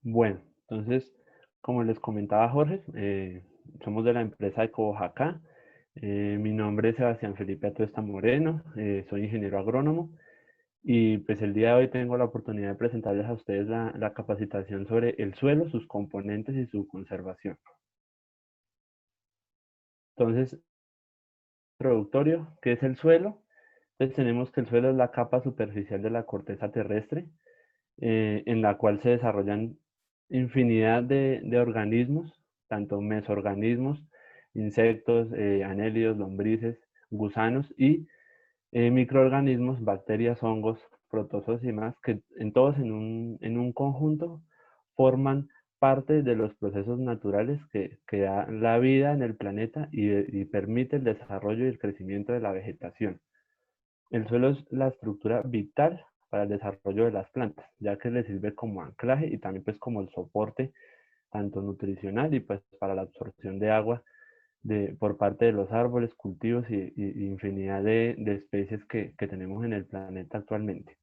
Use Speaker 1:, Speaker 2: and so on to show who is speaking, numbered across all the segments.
Speaker 1: Bueno, entonces, como les comentaba Jorge, somos de la empresa Eco Oaxaca. Mi nombre es Sebastián Felipe Atuesta Moreno, soy ingeniero agrónomo y pues el día de hoy tengo la oportunidad de presentarles a ustedes la capacitación sobre el suelo, sus componentes y su conservación. Entonces, introductorio, ¿qué es el suelo? Entonces tenemos que el suelo es la capa superficial de la corteza terrestre, en la cual se desarrollan infinidad de organismos, tanto mesoorganismos, insectos, anélidos, lombrices, gusanos y microorganismos, bacterias, hongos, protozoos y demás, que en todos en un conjunto forman parte de los procesos naturales que da la vida en el planeta y permite el desarrollo y el crecimiento de la vegetación. El suelo es la estructura vital para el desarrollo de las plantas, ya que le sirve como anclaje y también pues como el soporte tanto nutricional y pues para la absorción de agua por parte de los árboles, cultivos y infinidad de especies que tenemos en el planeta actualmente.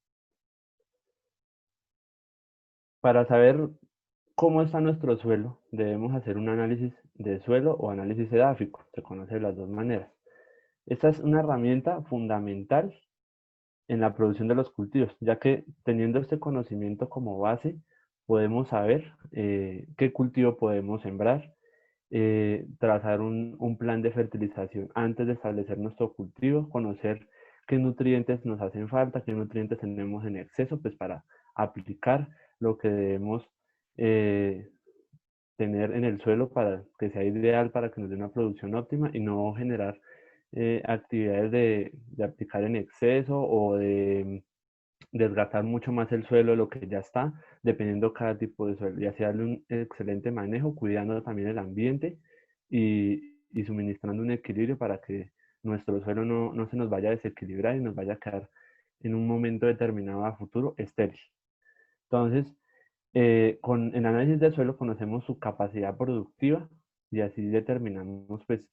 Speaker 1: Para saber cómo está nuestro suelo, debemos hacer un análisis de suelo o análisis edáfico, se conoce de las dos maneras. Esta es una herramienta fundamental en la producción de los cultivos, ya que teniendo este conocimiento como base, podemos saber qué cultivo podemos sembrar, trazar un plan de fertilización antes de establecer nuestro cultivo, conocer qué nutrientes nos hacen falta, qué nutrientes tenemos en exceso, pues para aplicar lo que debemos eh, tener en el suelo para que sea ideal, para que nos dé una producción óptima y no generar actividades de aplicar en exceso o de desgastar mucho más el suelo de lo que ya está, dependiendo cada tipo de suelo, y así darle un excelente manejo, cuidando también el ambiente y suministrando un equilibrio para que nuestro suelo no se nos vaya a desequilibrar y nos vaya a quedar en un momento determinado a futuro estéril. Entonces, con el análisis del suelo conocemos su capacidad productiva y así determinamos pues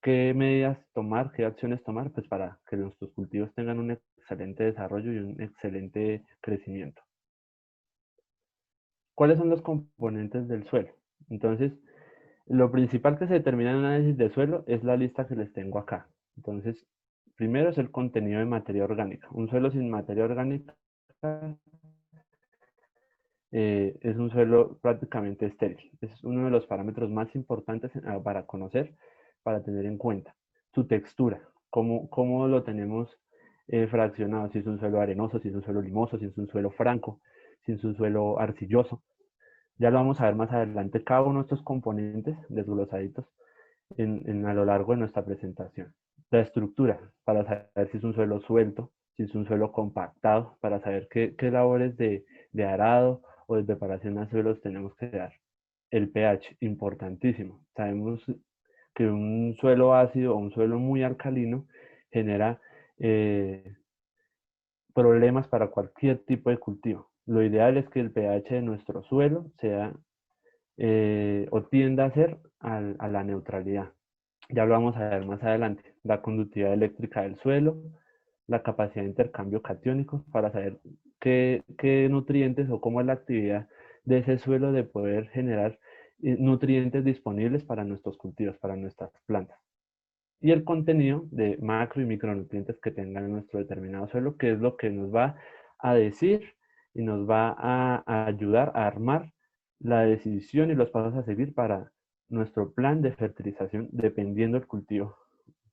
Speaker 1: qué medidas tomar, qué acciones tomar pues para que nuestros cultivos tengan un excelente desarrollo y un excelente crecimiento. ¿Cuáles son los componentes del suelo? Entonces, lo principal que se determina en el análisis de suelo es la lista que les tengo acá. Entonces, primero es el contenido de materia orgánica. Un suelo sin materia orgánica es un suelo prácticamente estéril. Es uno de los parámetros más importantes para conocer, para tener en cuenta. Su textura, cómo lo tenemos fraccionado, si es un suelo arenoso, si es un suelo limoso, si es un suelo franco, si es un suelo arcilloso. Ya lo vamos a ver más adelante, cada uno de estos componentes desglosaditos a lo largo de nuestra presentación. La estructura, para saber si es un suelo suelto, si es un suelo compactado, para saber qué labores de arado o de preparación a suelos tenemos que dar. El pH, importantísimo. Sabemos que un suelo ácido o un suelo muy alcalino genera problemas para cualquier tipo de cultivo. Lo ideal es que el pH de nuestro suelo sea o tienda a ser a la neutralidad. Ya lo vamos a ver más adelante. La conductividad eléctrica del suelo, la capacidad de intercambio catiónico para saber qué nutrientes o cómo es la actividad de ese suelo de poder generar nutrientes disponibles para nuestros cultivos, para nuestras plantas. Y el contenido de macro y micronutrientes que tenga nuestro determinado suelo, que es lo que nos va a decir y nos va a ayudar a armar la decisión y los pasos a seguir para nuestro plan de fertilización dependiendo del cultivo,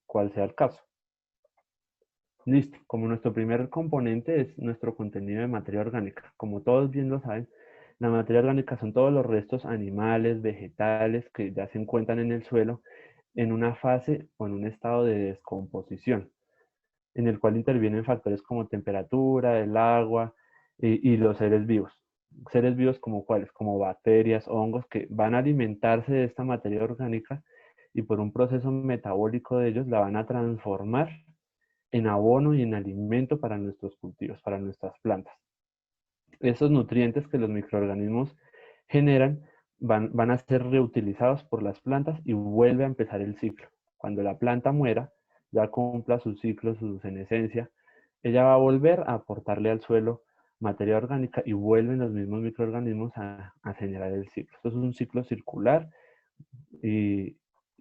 Speaker 1: cual sea el caso. Listo, como nuestro primer componente es nuestro contenido de materia orgánica. Como todos bien lo saben, la materia orgánica son todos los restos animales, vegetales que ya se encuentran en el suelo en una fase o en un estado de descomposición, en el cual intervienen factores como temperatura, el agua y los seres vivos. Seres vivos como cuáles, como bacterias, hongos, que van a alimentarse de esta materia orgánica y por un proceso metabólico de ellos la van a transformar en abono y en alimento para nuestros cultivos, para nuestras plantas. Esos nutrientes que los microorganismos generan van a ser reutilizados por las plantas y vuelve a empezar el ciclo. Cuando la planta muera, ya cumpla su ciclo, su senescencia, ella va a volver a aportarle al suelo materia orgánica y vuelven los mismos microorganismos a generar el ciclo. Esto es un ciclo circular y,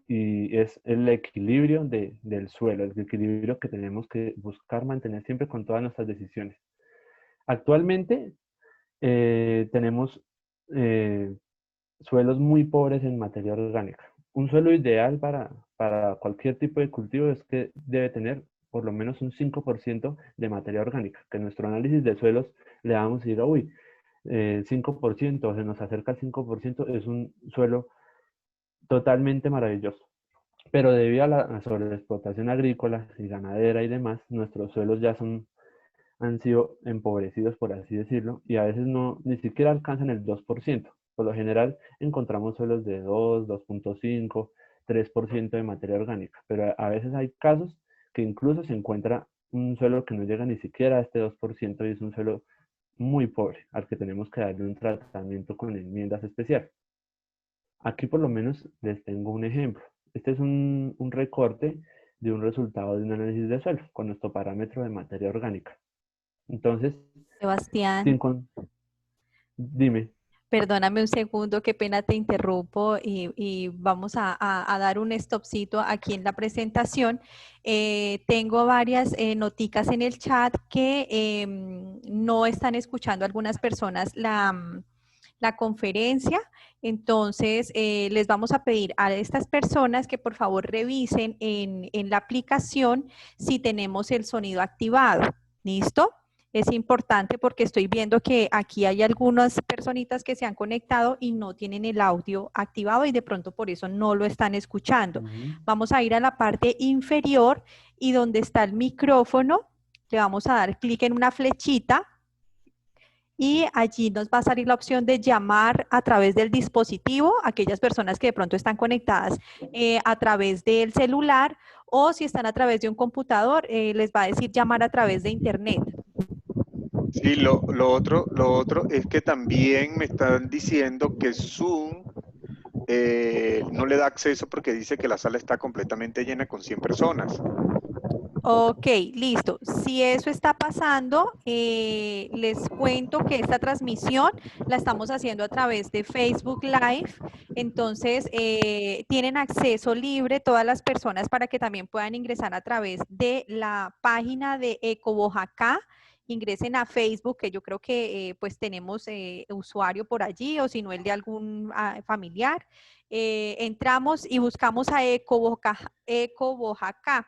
Speaker 1: y es el equilibrio del suelo, el equilibrio que tenemos que buscar mantener siempre con todas nuestras decisiones. Actualmente tenemos suelos muy pobres en materia orgánica. Un suelo ideal para cualquier tipo de cultivo es que debe tener por lo menos un 5% de materia orgánica, que en nuestro análisis de suelos le vamos a decir, uy, 5%, se nos acerca al 5%, es un suelo totalmente maravilloso. Pero debido a la sobreexplotación agrícola y ganadera y demás, nuestros suelos ya han sido empobrecidos, por así decirlo, y a veces ni siquiera alcanzan el 2%. Por lo general encontramos suelos de 2, 2.5, 3% de materia orgánica, pero a veces hay casos que incluso se encuentra un suelo que no llega ni siquiera a este 2% y es un suelo muy pobre, al que tenemos que darle un tratamiento con enmiendas especiales. Aquí por lo menos les tengo un ejemplo. Este es un recorte de un resultado de un análisis de suelo con nuestro parámetro de materia orgánica. Entonces,
Speaker 2: Sebastián,
Speaker 1: dime.
Speaker 2: perdóname un segundo, qué pena te interrumpo y vamos a dar un stopcito aquí en la presentación. Tengo varias noticas en el chat que no están escuchando algunas personas la conferencia. Entonces, les vamos a pedir a estas personas que por favor revisen en la aplicación si tenemos el sonido activado. ¿Listo? Es importante porque estoy viendo que aquí hay algunas personitas que se han conectado y no tienen el audio activado y de pronto por eso no lo están escuchando. Vamos a ir a la parte inferior y donde está el micrófono, le vamos a dar clic en una flechita y allí nos va a salir la opción de llamar a través del dispositivo, aquellas personas que de pronto están conectadas a través del celular o si están a través de un computador, les va a decir llamar a través de internet.
Speaker 3: Sí, lo otro es que también me están diciendo que Zoom no le da acceso porque dice que la sala está completamente llena con 100 personas.
Speaker 2: Ok, listo. Si eso está pasando, les cuento que esta transmisión la estamos haciendo a través de Facebook Live. Entonces, tienen acceso libre todas las personas para que también puedan ingresar a través de la página de Eco Boyacá. Ingresen a Facebook, que yo creo que pues tenemos usuario por allí o si no el de algún familiar. Entramos y buscamos a Eco Boyacá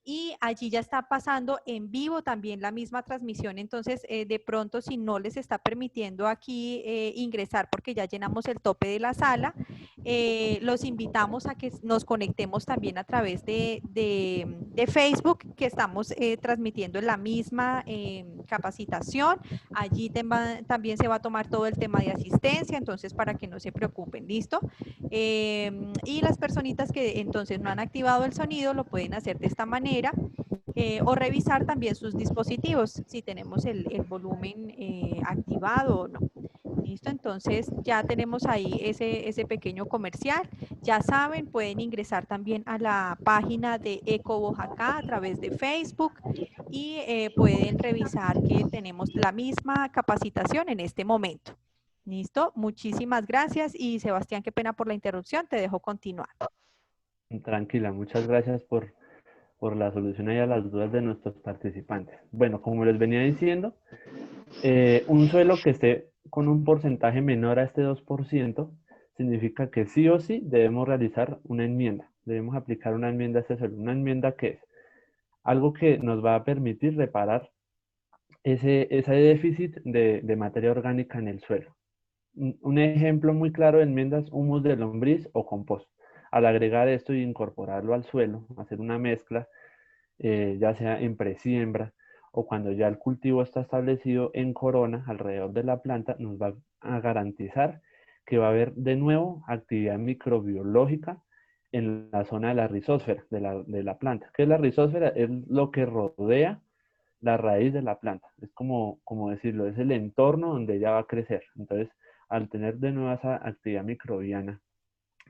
Speaker 2: y allí ya está pasando en vivo también la misma transmisión. Entonces, de pronto, si no les está permitiendo aquí ingresar porque ya llenamos el tope de la sala, los invitamos a que nos conectemos también a través de Facebook, que estamos transmitiendo en la misma capacitación. Allí también se va a tomar todo el tema de asistencia, entonces para que no se preocupen, ¿listo? Y las personitas que entonces no han activado el sonido lo pueden hacer de esta manera o revisar también sus dispositivos si tenemos el volumen activado o no. ¿Listo? Entonces ya tenemos ahí ese pequeño comercial. Ya saben, pueden ingresar también a la página de Eco Boyacá a través de Facebook y pueden revisar que tenemos la misma capacitación en este momento. ¿Listo? Muchísimas gracias y Sebastián, qué pena por la interrupción, te dejo continuar.
Speaker 1: Tranquila, muchas gracias por la solución ahí a las dudas de nuestros participantes. Bueno, como les venía diciendo, un suelo que esté con un porcentaje menor a este 2% significa que sí o sí debemos realizar una enmienda. Debemos aplicar una enmienda a este suelo. Una enmienda que es algo que nos va a permitir reparar ese déficit de materia orgánica en el suelo. Un ejemplo muy claro de enmiendas, humus de lombriz o compost. Al agregar esto y incorporarlo al suelo, hacer una mezcla, ya sea en presiembra o cuando ya el cultivo está establecido en corona alrededor de la planta, nos va a garantizar que va a haber de nuevo actividad microbiológica en la zona de la rizósfera de la planta. ¿Qué es la rizósfera? Es lo que rodea la raíz de la planta. Es como decirlo, es el entorno donde ella va a crecer. Entonces, al tener de nuevo esa actividad microbiana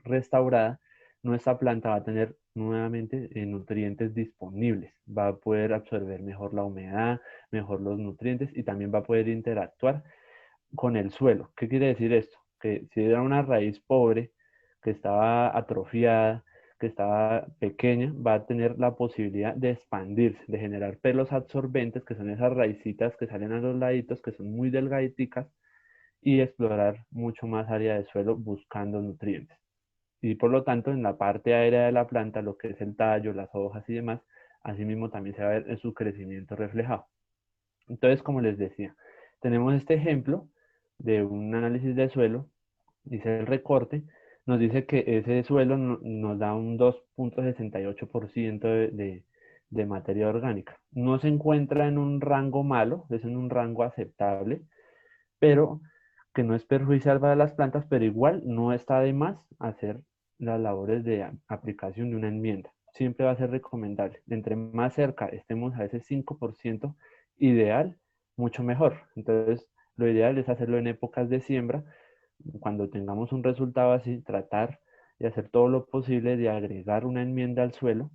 Speaker 1: restaurada, nuestra planta va a tener nuevamente nutrientes disponibles. Va a poder absorber mejor la humedad, mejor los nutrientes y también va a poder interactuar con el suelo. ¿Qué quiere decir esto? Que si era una raíz pobre, que estaba atrofiada, que estaba pequeña, va a tener la posibilidad de expandirse, de generar pelos absorbentes, que son esas raicitas que salen a los laditos, que son muy delgaditicas, y explorar mucho más área de suelo buscando nutrientes. Y por lo tanto, en la parte aérea de la planta, lo que es el tallo, las hojas y demás, asimismo también se va a ver su crecimiento reflejado. Entonces, como les decía, tenemos este ejemplo de un análisis de suelo, dice el recorte, nos dice que ese suelo nos da un 2.68% de materia orgánica. No se encuentra en un rango malo, es en un rango aceptable, pero que no es perjudicial para las plantas, pero igual no está de más hacer las labores de aplicación de una enmienda. Siempre va a ser recomendable. Entre más cerca estemos a ese 5% ideal, mucho mejor. Entonces, lo ideal es hacerlo en épocas de siembra. Cuando tengamos un resultado así, tratar de hacer todo lo posible de agregar una enmienda al suelo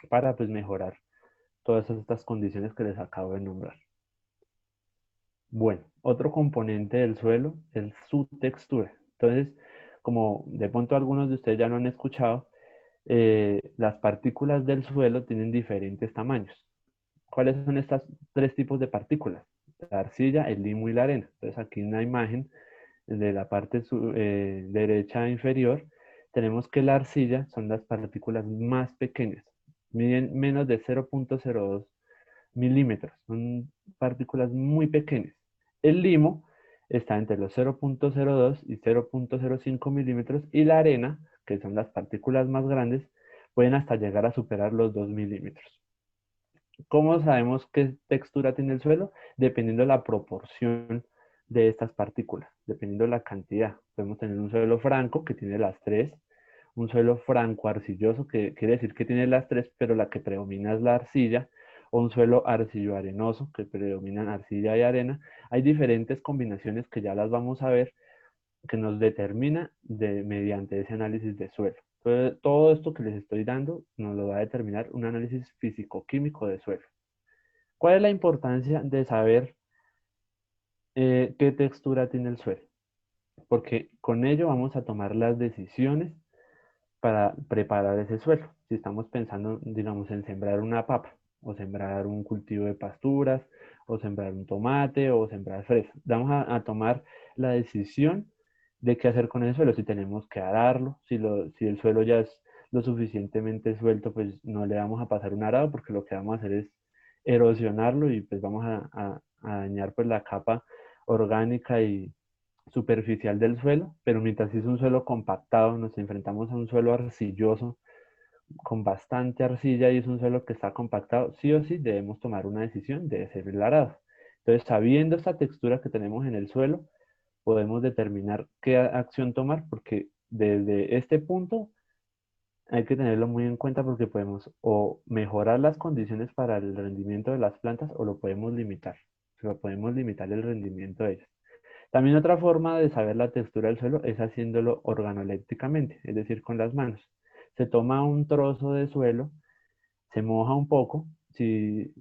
Speaker 1: para pues mejorar todas estas condiciones que les acabo de nombrar. Bueno, otro componente del suelo es su textura. Entonces, como de pronto algunos de ustedes ya lo han escuchado, las partículas del suelo tienen diferentes tamaños. ¿Cuáles son estas tres tipos de partículas? La arcilla, el limo y la arena. Entonces, aquí en la imagen de la parte derecha inferior, tenemos que la arcilla son las partículas más pequeñas, miden menos de 0.02 milímetros, son partículas muy pequeñas. El limo está entre los 0.02 y 0.05 milímetros y la arena, que son las partículas más grandes, pueden hasta llegar a superar los 2 milímetros. ¿Cómo sabemos qué textura tiene el suelo? Dependiendo de la proporción de estas partículas, dependiendo de la cantidad. Podemos tener un suelo franco que tiene las tres, un suelo franco arcilloso que quiere decir que tiene las tres, pero la que predomina es la arcilla, o un suelo arcillo-arenoso que predominan arcilla y arena. Hay diferentes combinaciones que ya las vamos a ver que nos determina mediante ese análisis de suelo. Entonces, todo esto que les estoy dando nos lo va a determinar un análisis físico-químico de suelo. ¿Cuál es la importancia de saber qué textura tiene el suelo? Porque con ello vamos a tomar las decisiones para preparar ese suelo. Si estamos pensando, digamos, en sembrar una papa, o sembrar un cultivo de pasturas, o sembrar un tomate, o sembrar fresa. Vamos a tomar la decisión de qué hacer con el suelo, si tenemos que ararlo, si el suelo ya es lo suficientemente suelto, pues no le vamos a pasar un arado, porque lo que vamos a hacer es erosionarlo y pues vamos a dañar pues la capa orgánica y superficial del suelo, pero mientras es un suelo compactado, nos enfrentamos a un suelo arcilloso con bastante arcilla y es un suelo que está compactado, sí o sí debemos tomar una decisión de hacer el arado. Entonces, sabiendo esta textura que tenemos en el suelo, podemos determinar qué acción tomar, porque desde este punto hay que tenerlo muy en cuenta porque podemos o mejorar las condiciones para el rendimiento de las plantas o lo podemos limitar. Lo podemos limitar el rendimiento de ellas. También otra forma de saber la textura del suelo es haciéndolo organolépticamente, es decir, con las manos. Se toma un trozo de suelo, se moja un poco. Si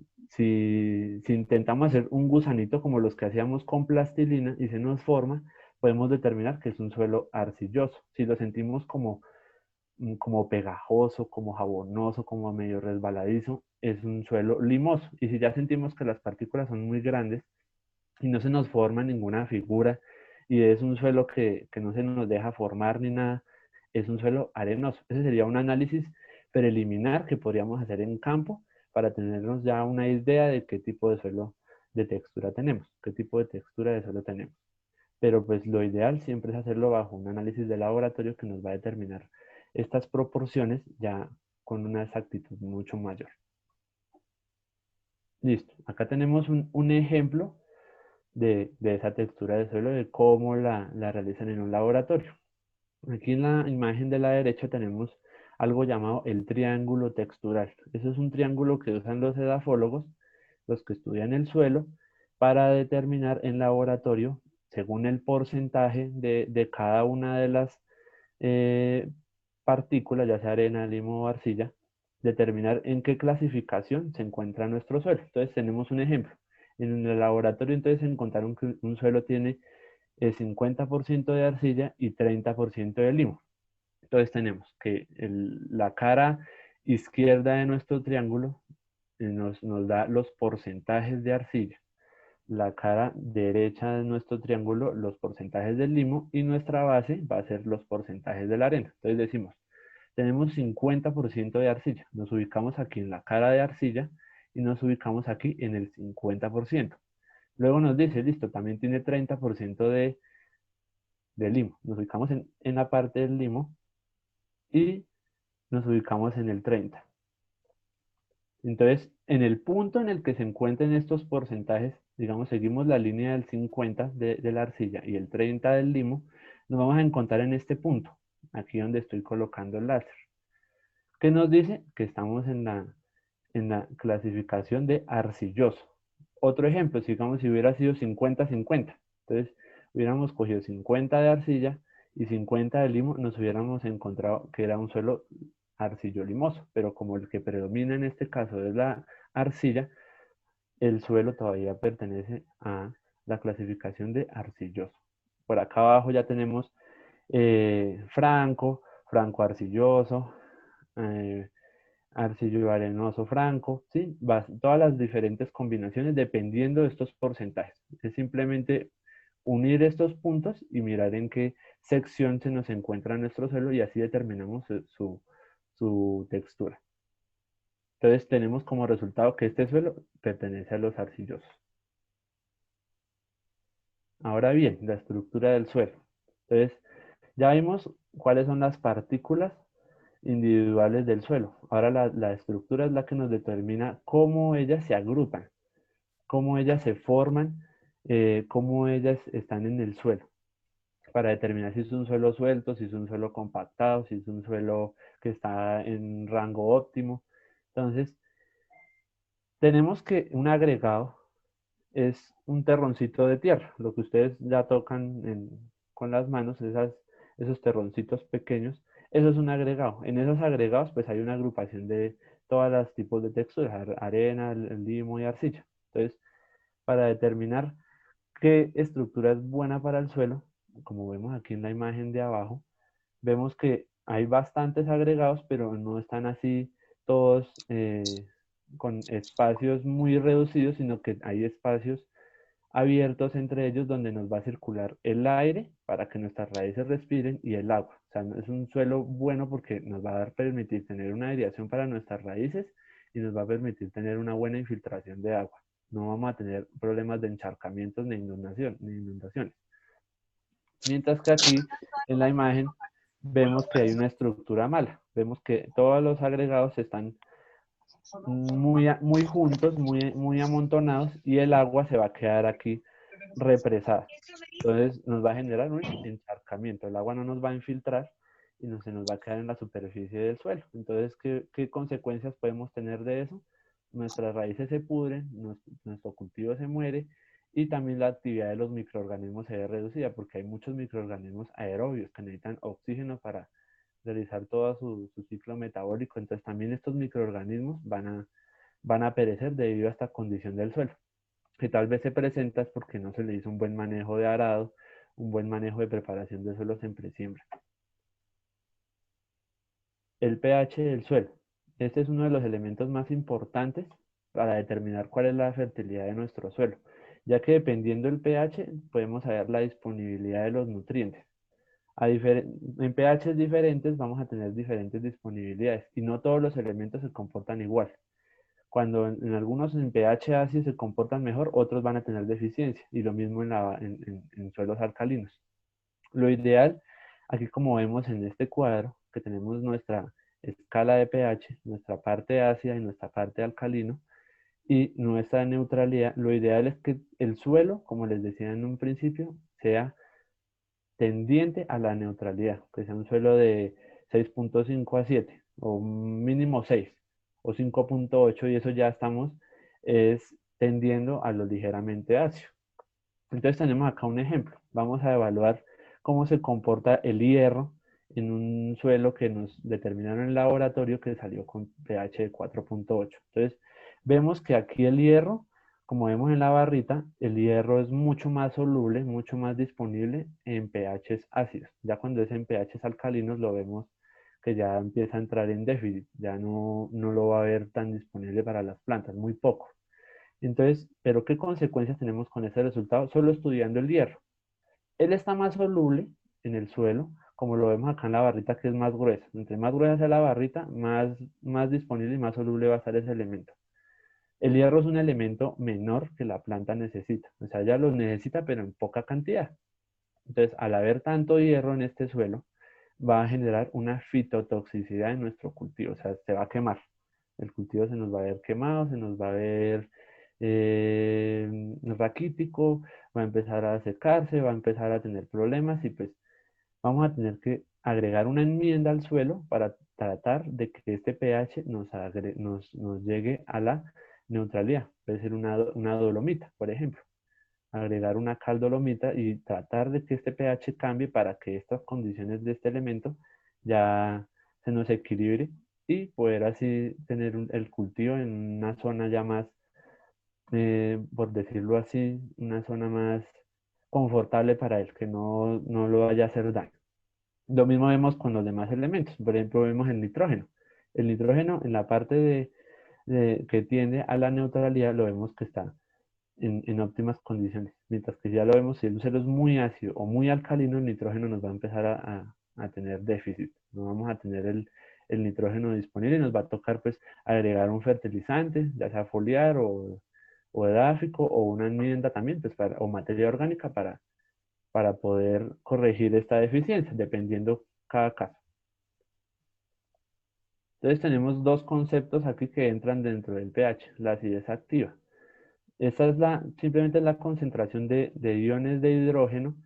Speaker 1: intentamos hacer un gusanito como los que hacíamos con plastilina y se nos forma, podemos determinar que es un suelo arcilloso. Si lo sentimos como pegajoso, como jabonoso, como medio resbaladizo, es un suelo limoso. Y si ya sentimos que las partículas son muy grandes, y no se nos forma ninguna figura y es un suelo que no se nos deja formar ni nada, es un suelo arenoso. Ese sería un análisis preliminar que podríamos hacer en campo para tenernos ya una idea de qué tipo de suelo de textura tenemos, qué tipo de textura de suelo tenemos. Pero pues lo ideal siempre es hacerlo bajo un análisis de laboratorio que nos va a determinar estas proporciones ya con una exactitud mucho mayor. Listo, acá tenemos un ejemplo de esa textura de suelo, de cómo la realizan en un laboratorio. Aquí en la imagen de la derecha tenemos algo llamado el triángulo textural. Eso es un triángulo que usan los edafólogos, los que estudian el suelo, para determinar en laboratorio, según el porcentaje de cada una de las partícula, ya sea arena, limo o arcilla, determinar en qué clasificación se encuentra nuestro suelo. Entonces tenemos un ejemplo. En el laboratorio entonces encontraron que un suelo tiene el 50% de arcilla y 30% de limo. Entonces tenemos que la cara izquierda de nuestro triángulo nos da los porcentajes de arcilla. La cara derecha de nuestro triángulo, los porcentajes del limo, y nuestra base va a ser los porcentajes de la arena. Entonces decimos, tenemos 50% de arcilla. Nos ubicamos aquí en la cara de arcilla y nos ubicamos aquí en el 50%. Luego nos dice, listo, también tiene 30% de limo. Nos ubicamos en la parte del limo y nos ubicamos en el 30. Entonces, en el punto en el que se encuentren estos porcentajes, digamos, seguimos la línea del 50 de la arcilla y el 30 del limo, nos vamos a encontrar en este punto, aquí donde estoy colocando el láser. ¿Qué nos dice? Que estamos en la clasificación de arcilloso. Otro ejemplo, digamos, si hubiera sido 50-50, entonces hubiéramos cogido 50 de arcilla y 50 de limo, nos hubiéramos encontrado que era un suelo arcillo-limoso, pero como el que predomina en este caso es la arcilla, el suelo todavía pertenece a la clasificación de arcilloso. Por acá abajo ya tenemos franco arcilloso, arcillo arenoso franco, ¿sí? Todas las diferentes combinaciones dependiendo de estos porcentajes. Es simplemente unir estos puntos y mirar en qué sección se nos encuentra nuestro suelo y así determinamos su textura. Entonces tenemos como resultado que este suelo pertenece a los arcillosos. Ahora bien, la estructura del suelo. Entonces ya vimos cuáles son las partículas individuales del suelo. Ahora la estructura es la que nos determina cómo ellas se agrupan, cómo ellas se forman, cómo ellas están en el suelo, para determinar si es un suelo suelto, si es un suelo compactado, si es un suelo que está en rango óptimo. Entonces, tenemos que un agregado es un terroncito de tierra, lo que ustedes ya tocan con las manos, esos terroncitos pequeños, eso es un agregado. En esos agregados pues hay una agrupación de todos los tipos de texturas, arena, el limo y arcilla. Entonces, para determinar qué estructura es buena para el suelo, como vemos aquí en la imagen de abajo, vemos que hay bastantes agregados, pero no están así todos con espacios muy reducidos, sino que hay espacios abiertos entre ellos donde nos va a circular el aire para que nuestras raíces respiren y el agua. O sea, es un suelo bueno porque nos va a permitir tener una aireación para nuestras raíces y nos va a permitir tener una buena infiltración de agua. No vamos a tener problemas de encharcamientos ni inundaciones. Mientras que aquí en la imagen vemos que hay una estructura mala. Vemos que todos los agregados están muy juntos, muy amontonados y el agua se va a quedar aquí represada. Entonces nos va a generar un encharcamiento. El agua no nos va a infiltrar y no se nos va a quedar en la superficie del suelo. Entonces, ¿qué consecuencias podemos tener de eso? Nuestras raíces se pudren, nuestro cultivo se muere y también la actividad de los microorganismos se ve reducida porque hay muchos microorganismos aerobios que necesitan oxígeno para realizar todo su ciclo metabólico. Entonces también estos microorganismos van a perecer debido a esta condición del suelo, que tal vez se presenta es porque no se le hizo un buen manejo de arado, un buen manejo de preparación de suelos en presiembra. El pH del suelo. Este es uno de los elementos más importantes para determinar cuál es la fertilidad de nuestro suelo, ya que dependiendo del pH podemos saber la disponibilidad de los nutrientes. En pHs diferentes vamos a tener diferentes disponibilidades y no todos los elementos se comportan igual. Cuando en algunos en pH ácido se comportan mejor, otros van a tener deficiencia y lo mismo en suelos alcalinos. Lo ideal, aquí como vemos en este cuadro, que tenemos nuestra escala de pH, nuestra parte ácida y nuestra parte alcalino y nuestra neutralidad, lo ideal es que el suelo, como les decía en un principio, sea tendiente a la neutralidad, que sea un suelo de 6.5 a 7 o mínimo 6 o 5.8 y eso ya estamos tendiendo a lo ligeramente ácido. Entonces tenemos acá un ejemplo. Vamos a evaluar cómo se comporta el hierro en un suelo que nos determinaron en el laboratorio que salió con pH de 4.8. Entonces, vemos que aquí el hierro, como vemos en la barrita, el hierro es mucho más soluble, mucho más disponible en pHs ácidos. Ya cuando es en pHs alcalinos lo vemos que ya empieza a entrar en déficit, ya no lo va a ver tan disponible para las plantas, muy poco. Entonces, ¿pero qué consecuencias tenemos con ese resultado? Solo estudiando el hierro. Él está más soluble en el suelo, como lo vemos acá en la barrita que es más gruesa. Entre más gruesa sea la barrita, más disponible y más soluble va a estar ese elemento. El hierro es un elemento menor que la planta necesita. O sea, ya lo necesita, pero en poca cantidad. Entonces, al haber tanto hierro en este suelo, va a generar una fitotoxicidad en nuestro cultivo. O sea, se va a quemar. El cultivo se nos va a ver quemado, se nos va a ver raquítico, va a empezar a secarse, va a empezar a tener problemas y pues vamos a tener que agregar una enmienda al suelo para tratar de que este pH nos llegue a la neutralidad. Puede ser una dolomita, por ejemplo. Agregar una cal dolomita y tratar de que este pH cambie para que estas condiciones de este elemento ya se nos equilibre y poder así tener el cultivo en una zona ya más, por decirlo así, una zona más confortable para él, que no lo vaya a hacer daño. Lo mismo vemos con los demás elementos. Por ejemplo, vemos el nitrógeno. El nitrógeno en la parte que tiende a la neutralidad lo vemos que está en óptimas condiciones. Mientras que ya lo vemos, si el suelo es muy ácido o muy alcalino, el nitrógeno nos va a empezar a tener déficit. No vamos a tener el nitrógeno disponible y nos va a tocar pues agregar un fertilizante, ya sea foliar o edáfico o una enmienda también, pues, o materia orgánica para poder corregir esta deficiencia, dependiendo cada caso. Entonces tenemos dos conceptos aquí que entran dentro del pH, la acidez activa. Esta es simplemente la concentración de iones de hidrógeno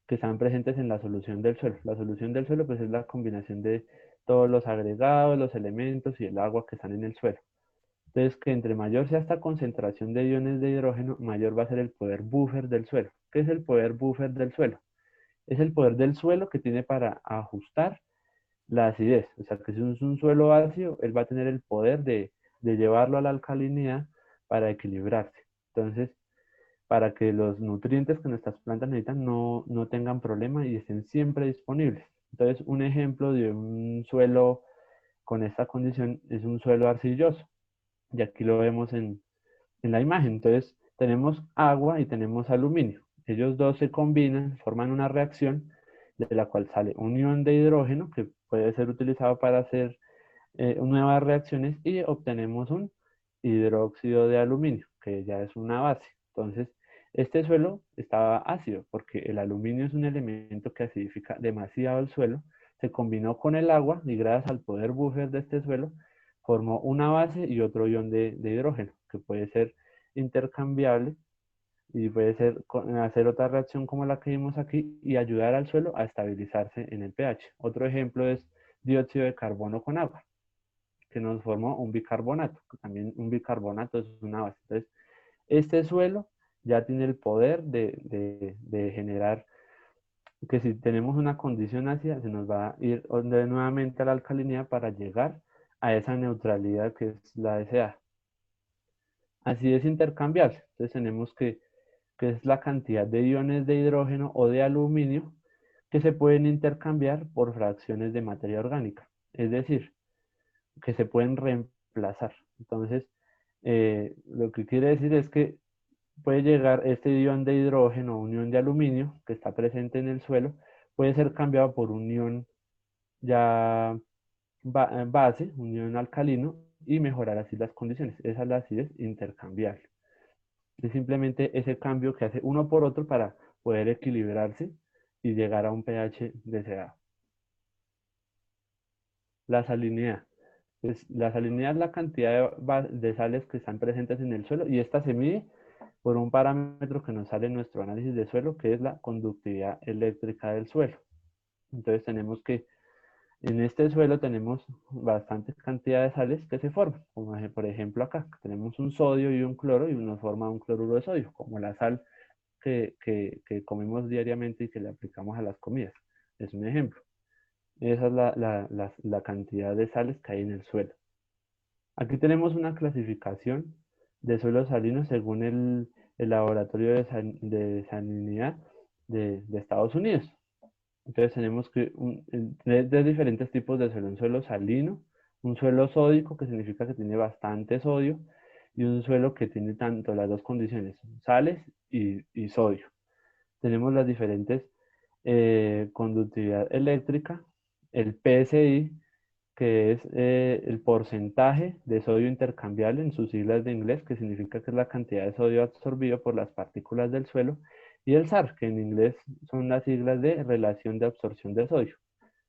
Speaker 1: que están presentes en la solución del suelo. La solución del suelo pues es la combinación de todos los agregados, los elementos y el agua que están en el suelo. Entonces, que entre mayor sea esta concentración de iones de hidrógeno, mayor va a ser el poder buffer del suelo. ¿Qué es el poder buffer del suelo? Es el poder del suelo que tiene para ajustar la acidez. O sea, que si es un suelo ácido, él va a tener el poder de llevarlo a la alcalinidad para equilibrarse. Entonces, para que los nutrientes que nuestras plantas necesitan no tengan problema y estén siempre disponibles. Entonces, un ejemplo de un suelo con esta condición es un suelo arcilloso. Y aquí lo vemos en la imagen. Entonces, tenemos agua y tenemos aluminio. Ellos dos se combinan, forman una reacción de la cual sale un ion de hidrógeno que puede ser utilizado para hacer nuevas reacciones y obtenemos un hidróxido de aluminio, que ya es una base. Entonces, este suelo estaba ácido porque el aluminio es un elemento que acidifica demasiado el suelo, se combinó con el agua y gracias al poder buffer de este suelo formó una base y otro ion de hidrógeno, que puede ser intercambiable y puede ser hacer otra reacción como la que vimos aquí y ayudar al suelo a estabilizarse en el pH. Otro ejemplo es dióxido de carbono con agua, que nos formó un bicarbonato, que también un bicarbonato es una base. Entonces, este suelo ya tiene el poder de generar que si tenemos una condición ácida, se nos va a ir nuevamente a la alcalinidad para llegar a esa neutralidad que es la deseada. Así es intercambiable. Entonces tenemos que es la cantidad de iones de hidrógeno o de aluminio que se pueden intercambiar por fracciones de materia orgánica. Es decir, que se pueden reemplazar. Entonces, lo que quiere decir es que puede llegar este ion de hidrógeno o un ion de aluminio que está presente en el suelo, puede ser cambiado por un ion ya base, un ion alcalino, y mejorar así las condiciones. Esa es la acidez intercambiable. Es simplemente ese cambio que hace uno por otro para poder equilibrarse y llegar a un pH deseado. La salinidad. Pues la salinidad es la cantidad de sales que están presentes en el suelo y esta se mide por un parámetro que nos sale en nuestro análisis de suelo, que es la conductividad eléctrica del suelo. Entonces tenemos que en este suelo tenemos bastante cantidad de sales que se forman, como por ejemplo acá, tenemos un sodio y un cloro y nos forma un cloruro de sodio, como la sal que comemos diariamente y que le aplicamos a las comidas. Es un ejemplo. Esa es la cantidad de sales que hay en el suelo. Aquí tenemos una clasificación de suelos salinos según el Laboratorio de Salinidad de Estados Unidos. Entonces tenemos que tres diferentes tipos de suelo. Un suelo salino, un suelo sódico, que significa que tiene bastante sodio, y un suelo que tiene tanto las dos condiciones, sales y sodio. Tenemos las diferentes conductividad eléctrica, el PSI, que es el porcentaje de sodio intercambiable en sus siglas de inglés, que significa que es la cantidad de sodio absorbido por las partículas del suelo, y el SAR, que en inglés son las siglas de relación de absorción de sodio,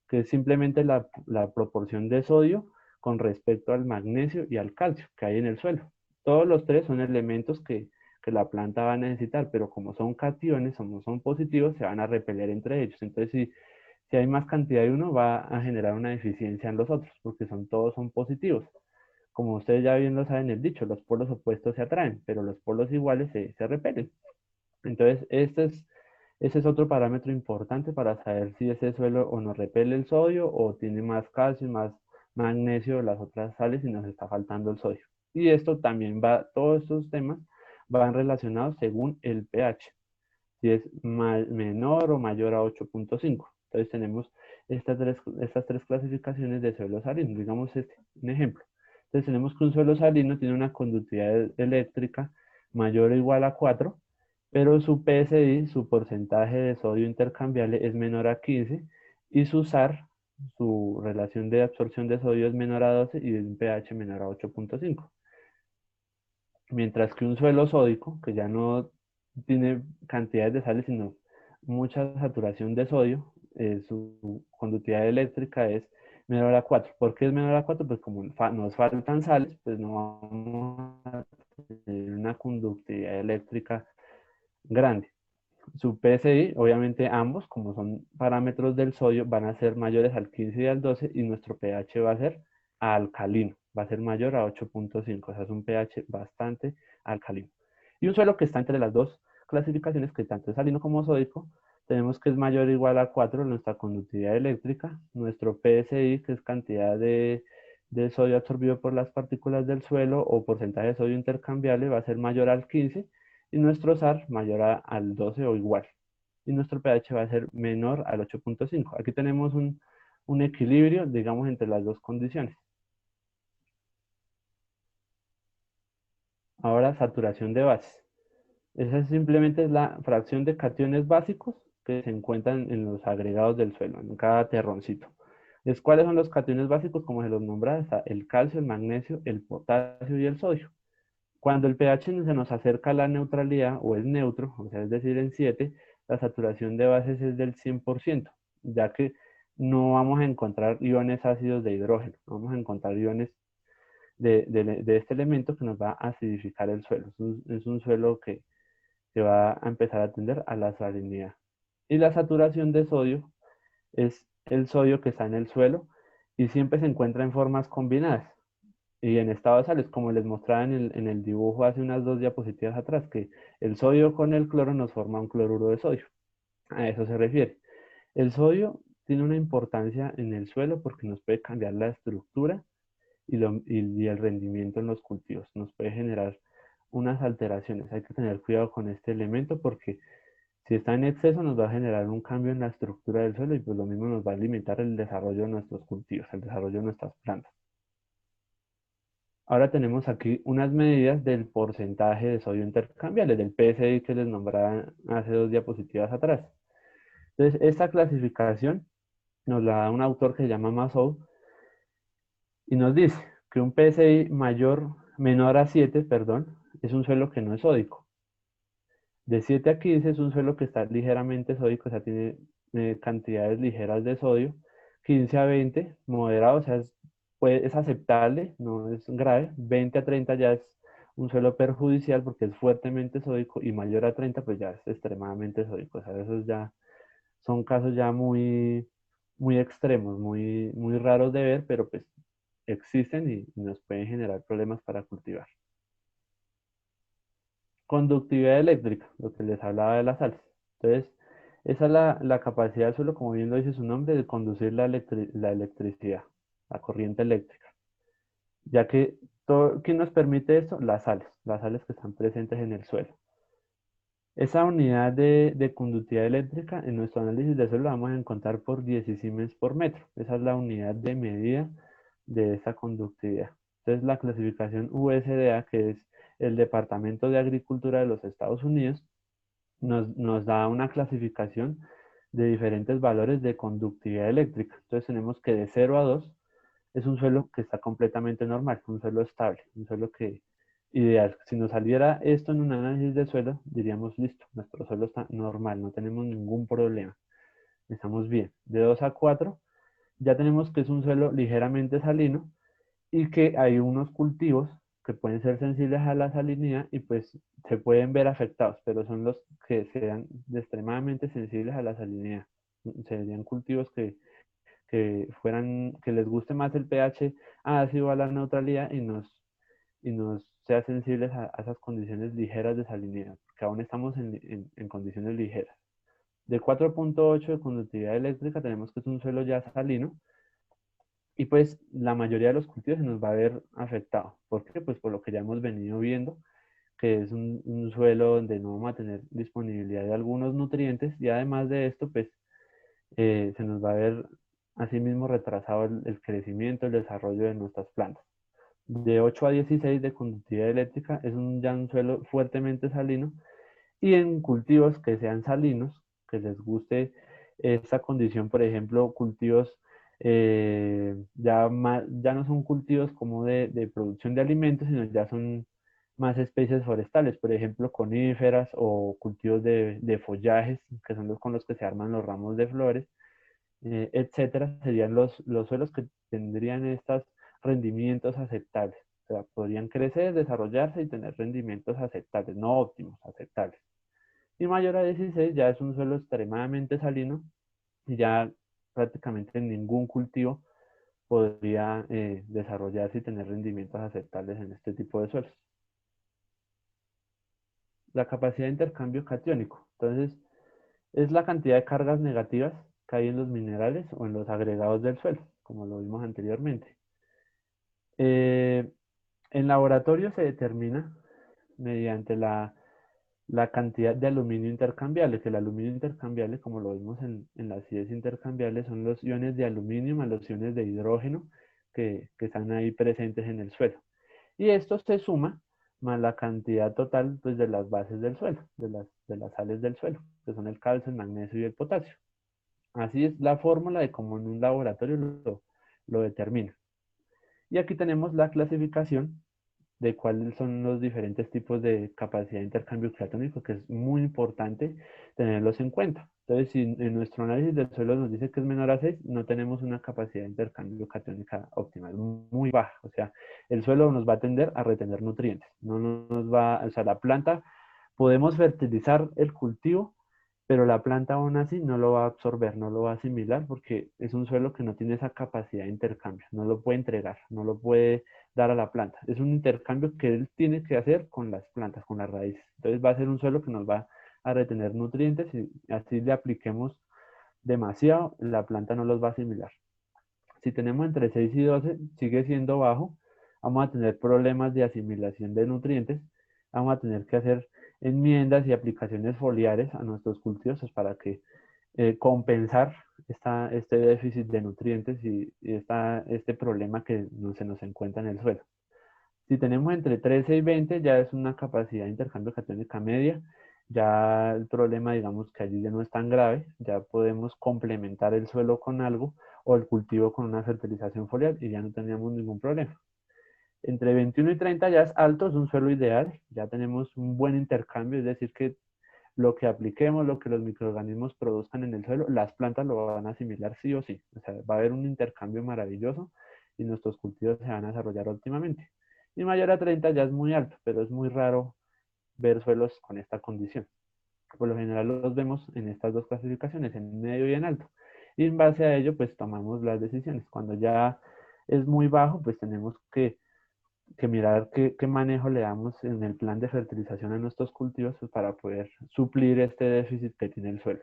Speaker 1: que es simplemente la proporción de sodio con respecto al magnesio y al calcio que hay en el suelo. Todos los tres son elementos que la planta va a necesitar, pero como son cationes, como son positivos, se van a repeler entre ellos. Entonces, si hay más cantidad de uno, va a generar una deficiencia en los otros, porque todos son positivos. Como ustedes ya bien lo saben el dicho, los polos opuestos se atraen, pero los polos iguales se repelen. Entonces, ese es otro parámetro importante para saber si ese suelo o nos repele el sodio o tiene más calcio, más magnesio, las otras sales y nos está faltando el sodio. Y esto también todos estos temas van relacionados según el pH, si es menor o mayor a 8.5. Entonces tenemos estas tres clasificaciones de suelos salinos. Digamos un ejemplo. Entonces tenemos que un suelo salino tiene una conductividad eléctrica mayor o igual a 4, pero su PSI, su porcentaje de sodio intercambiable, es menor a 15 y su SAR, su relación de absorción de sodio, es menor a 12 y un pH menor a 8.5. Mientras que un suelo sódico, que ya no tiene cantidades de sales, sino mucha saturación de sodio, su conductividad eléctrica es menor a 4. ¿Por qué es menor a 4? Pues como nos faltan sales, pues no vamos a tener una conductividad eléctrica grande. Su PSI, obviamente ambos, como son parámetros del sodio, van a ser mayores al 15 y al 12 y nuestro pH va a ser alcalino, va a ser mayor a 8.5, o sea, es un pH bastante alcalino. Y un suelo que está entre las dos clasificaciones, que tanto es salino como sódico, tenemos que es mayor o igual a 4 nuestra conductividad eléctrica, nuestro PSI, que es cantidad de sodio absorbido por las partículas del suelo o porcentaje de sodio intercambiable, va a ser mayor al 15 y nuestro SAR mayor al 12 o igual. Y nuestro pH va a ser menor al 8.5. Aquí tenemos un equilibrio, digamos, entre las dos condiciones. Ahora, saturación de bases. Esa simplemente es la fracción de cationes básicos que se encuentran en los agregados del suelo, en cada terroncito. ¿Cuáles son los cationes básicos? Como se los nombra, está el calcio, el magnesio, el potasio y el sodio. Cuando el pH se nos acerca a la neutralidad o es neutro, o sea, es decir, en 7, la saturación de bases es del 100%, ya que no vamos a encontrar iones ácidos de hidrógeno, vamos a encontrar iones de este elemento que nos va a acidificar el suelo. Es un suelo que va a empezar a tender a la salinidad. Y la saturación de sodio es el sodio que está en el suelo y siempre se encuentra en formas combinadas y en estado de sales, como les mostraba en el dibujo hace unas 2 diapositivas atrás, que el sodio con el cloro nos forma un cloruro de sodio. A eso se refiere. El sodio tiene una importancia en el suelo porque nos puede cambiar la estructura y el rendimiento en los cultivos. Nos puede generar unas alteraciones. Hay que tener cuidado con este elemento porque si está en exceso nos va a generar un cambio en la estructura del suelo y pues lo mismo nos va a limitar el desarrollo de nuestros cultivos, el desarrollo de nuestras plantas. Ahora tenemos aquí unas medidas del porcentaje de sodio intercambiable, del PSI que les nombraba hace 2 diapositivas atrás. Entonces, esta clasificación nos la da un autor que se llama Massow y nos dice que un PSI menor a 7, perdón, es un suelo que no es sódico. De 7 a 15 es un suelo que está ligeramente sódico, o sea, tiene cantidades ligeras de sodio. 15 a 20, moderado, o sea, es aceptable, no es grave. 20 a 30 ya es un suelo perjudicial porque es fuertemente sódico y mayor a 30 pues ya es extremadamente sódico. O sea, esos ya son casos ya muy extremos, muy raros de ver, pero pues existen y nos pueden generar problemas para cultivar. Conductividad eléctrica, lo que les hablaba de las sales. Entonces, Esa es la capacidad del suelo, como bien lo dice su nombre, de conducir la electricidad, la corriente eléctrica. Ya que, ¿qué nos permite esto? Las sales que están presentes en el suelo. Esa unidad de conductividad eléctrica en nuestro análisis de suelo la vamos a encontrar por 10 Siemens por metro. Esa es la unidad de medida de esa conductividad. Entonces la clasificación USDA, que es el Departamento de Agricultura de los Estados Unidos, nos da una clasificación de diferentes valores de conductividad eléctrica. Entonces tenemos que de 0 a 2 es un suelo que está completamente normal, un suelo estable, un suelo que ideal. Si nos saliera esto en un análisis de suelo, diríamos, listo, nuestro suelo está normal, no tenemos ningún problema, estamos bien. De 2 a 4 ya tenemos que es un suelo ligeramente salino y que hay unos cultivos que pueden ser sensibles a la salinidad y pues se pueden ver afectados, pero son los que sean extremadamente sensibles a la salinidad. Serían cultivos que les guste más el pH ácido a la neutralidad y nos sea sensibles a esas condiciones ligeras de salinidad, que aún estamos en condiciones ligeras. De 4.8 de conductividad eléctrica tenemos que es un suelo ya salino, y pues la mayoría de los cultivos se nos va a ver afectado. ¿Por qué? Pues por lo que ya hemos venido viendo, que es un suelo donde no vamos a tener disponibilidad de algunos nutrientes y además de esto, pues se nos va a ver asimismo retrasado el crecimiento, el desarrollo de nuestras plantas. De 8 a 16 de conductividad eléctrica es ya un suelo fuertemente salino y en cultivos que sean salinos, que les guste esta condición, por ejemplo, cultivos ya no son cultivos como de producción de alimentos, sino ya son más especies forestales, por ejemplo, coníferas o cultivos de follajes, que son los con los que se arman los ramos de flores, etcétera, serían los suelos que tendrían estos rendimientos aceptables. O sea, podrían crecer, desarrollarse y tener rendimientos aceptables, no óptimos, aceptables. Y mayor a 16 ya es un suelo extremadamente salino y ya prácticamente ningún cultivo podría desarrollarse y tener rendimientos aceptables en este tipo de suelos. La capacidad de intercambio catiónico. Entonces, es la cantidad de cargas negativas que hay en los minerales o en los agregados del suelo, como lo vimos anteriormente. En laboratorio se determina mediante la cantidad de aluminio intercambiable, que el aluminio intercambiable, como lo vimos en las CIES intercambiables, son los iones de aluminio más los iones de hidrógeno que están ahí presentes en el suelo. Y esto se suma más la cantidad total pues, de las bases del suelo, de las sales del suelo, que son el calcio, el magnesio y el potasio. Así es la fórmula de cómo en un laboratorio lo determina. Y aquí tenemos la clasificación de cuáles son los diferentes tipos de capacidad de intercambio catiónico, que es muy importante tenerlos en cuenta. Entonces, si en nuestro análisis del suelo nos dice que es menor a 6, no tenemos una capacidad de intercambio catiónica óptima, es muy baja. O sea, el suelo nos va a tender a retener nutrientes. No nos va, o sea, la planta, podemos fertilizar el cultivo, pero la planta aún así no lo va a absorber, no lo va a asimilar porque es un suelo que no tiene esa capacidad de intercambio, no lo puede entregar, no lo puede dar a la planta. Es un intercambio que él tiene que hacer con las plantas, con las raíces. Entonces va a ser un suelo que nos va a retener nutrientes y así le apliquemos demasiado, la planta no los va a asimilar. Si tenemos entre 6 y 12, sigue siendo bajo, vamos a tener problemas de asimilación de nutrientes, vamos a tener que hacer enmiendas y aplicaciones foliares a nuestros cultivos pues, para que compensar este déficit de nutrientes y este problema que se nos encuentra en el suelo. Si tenemos entre 13 y 20, ya es una capacidad de intercambio catiónica media, ya el problema digamos que allí ya no es tan grave, ya podemos complementar el suelo con algo o el cultivo con una fertilización foliar y ya no teníamos ningún problema. Entre 21 y 30 ya es alto, es un suelo ideal, ya tenemos un buen intercambio, es decir que lo que apliquemos, lo que los microorganismos produzcan en el suelo, las plantas lo van a asimilar sí o sí. O sea, va a haber un intercambio maravilloso y nuestros cultivos se van a desarrollar óptimamente. Y mayor a 30 ya es muy alto, pero es muy raro ver suelos con esta condición. Por lo general los vemos en estas dos clasificaciones, en medio y en alto. Y en base a ello, pues tomamos las decisiones. Cuando ya es muy bajo, pues tenemos que mirar qué manejo le damos en el plan de fertilización a nuestros cultivos pues, para poder suplir este déficit que tiene el suelo.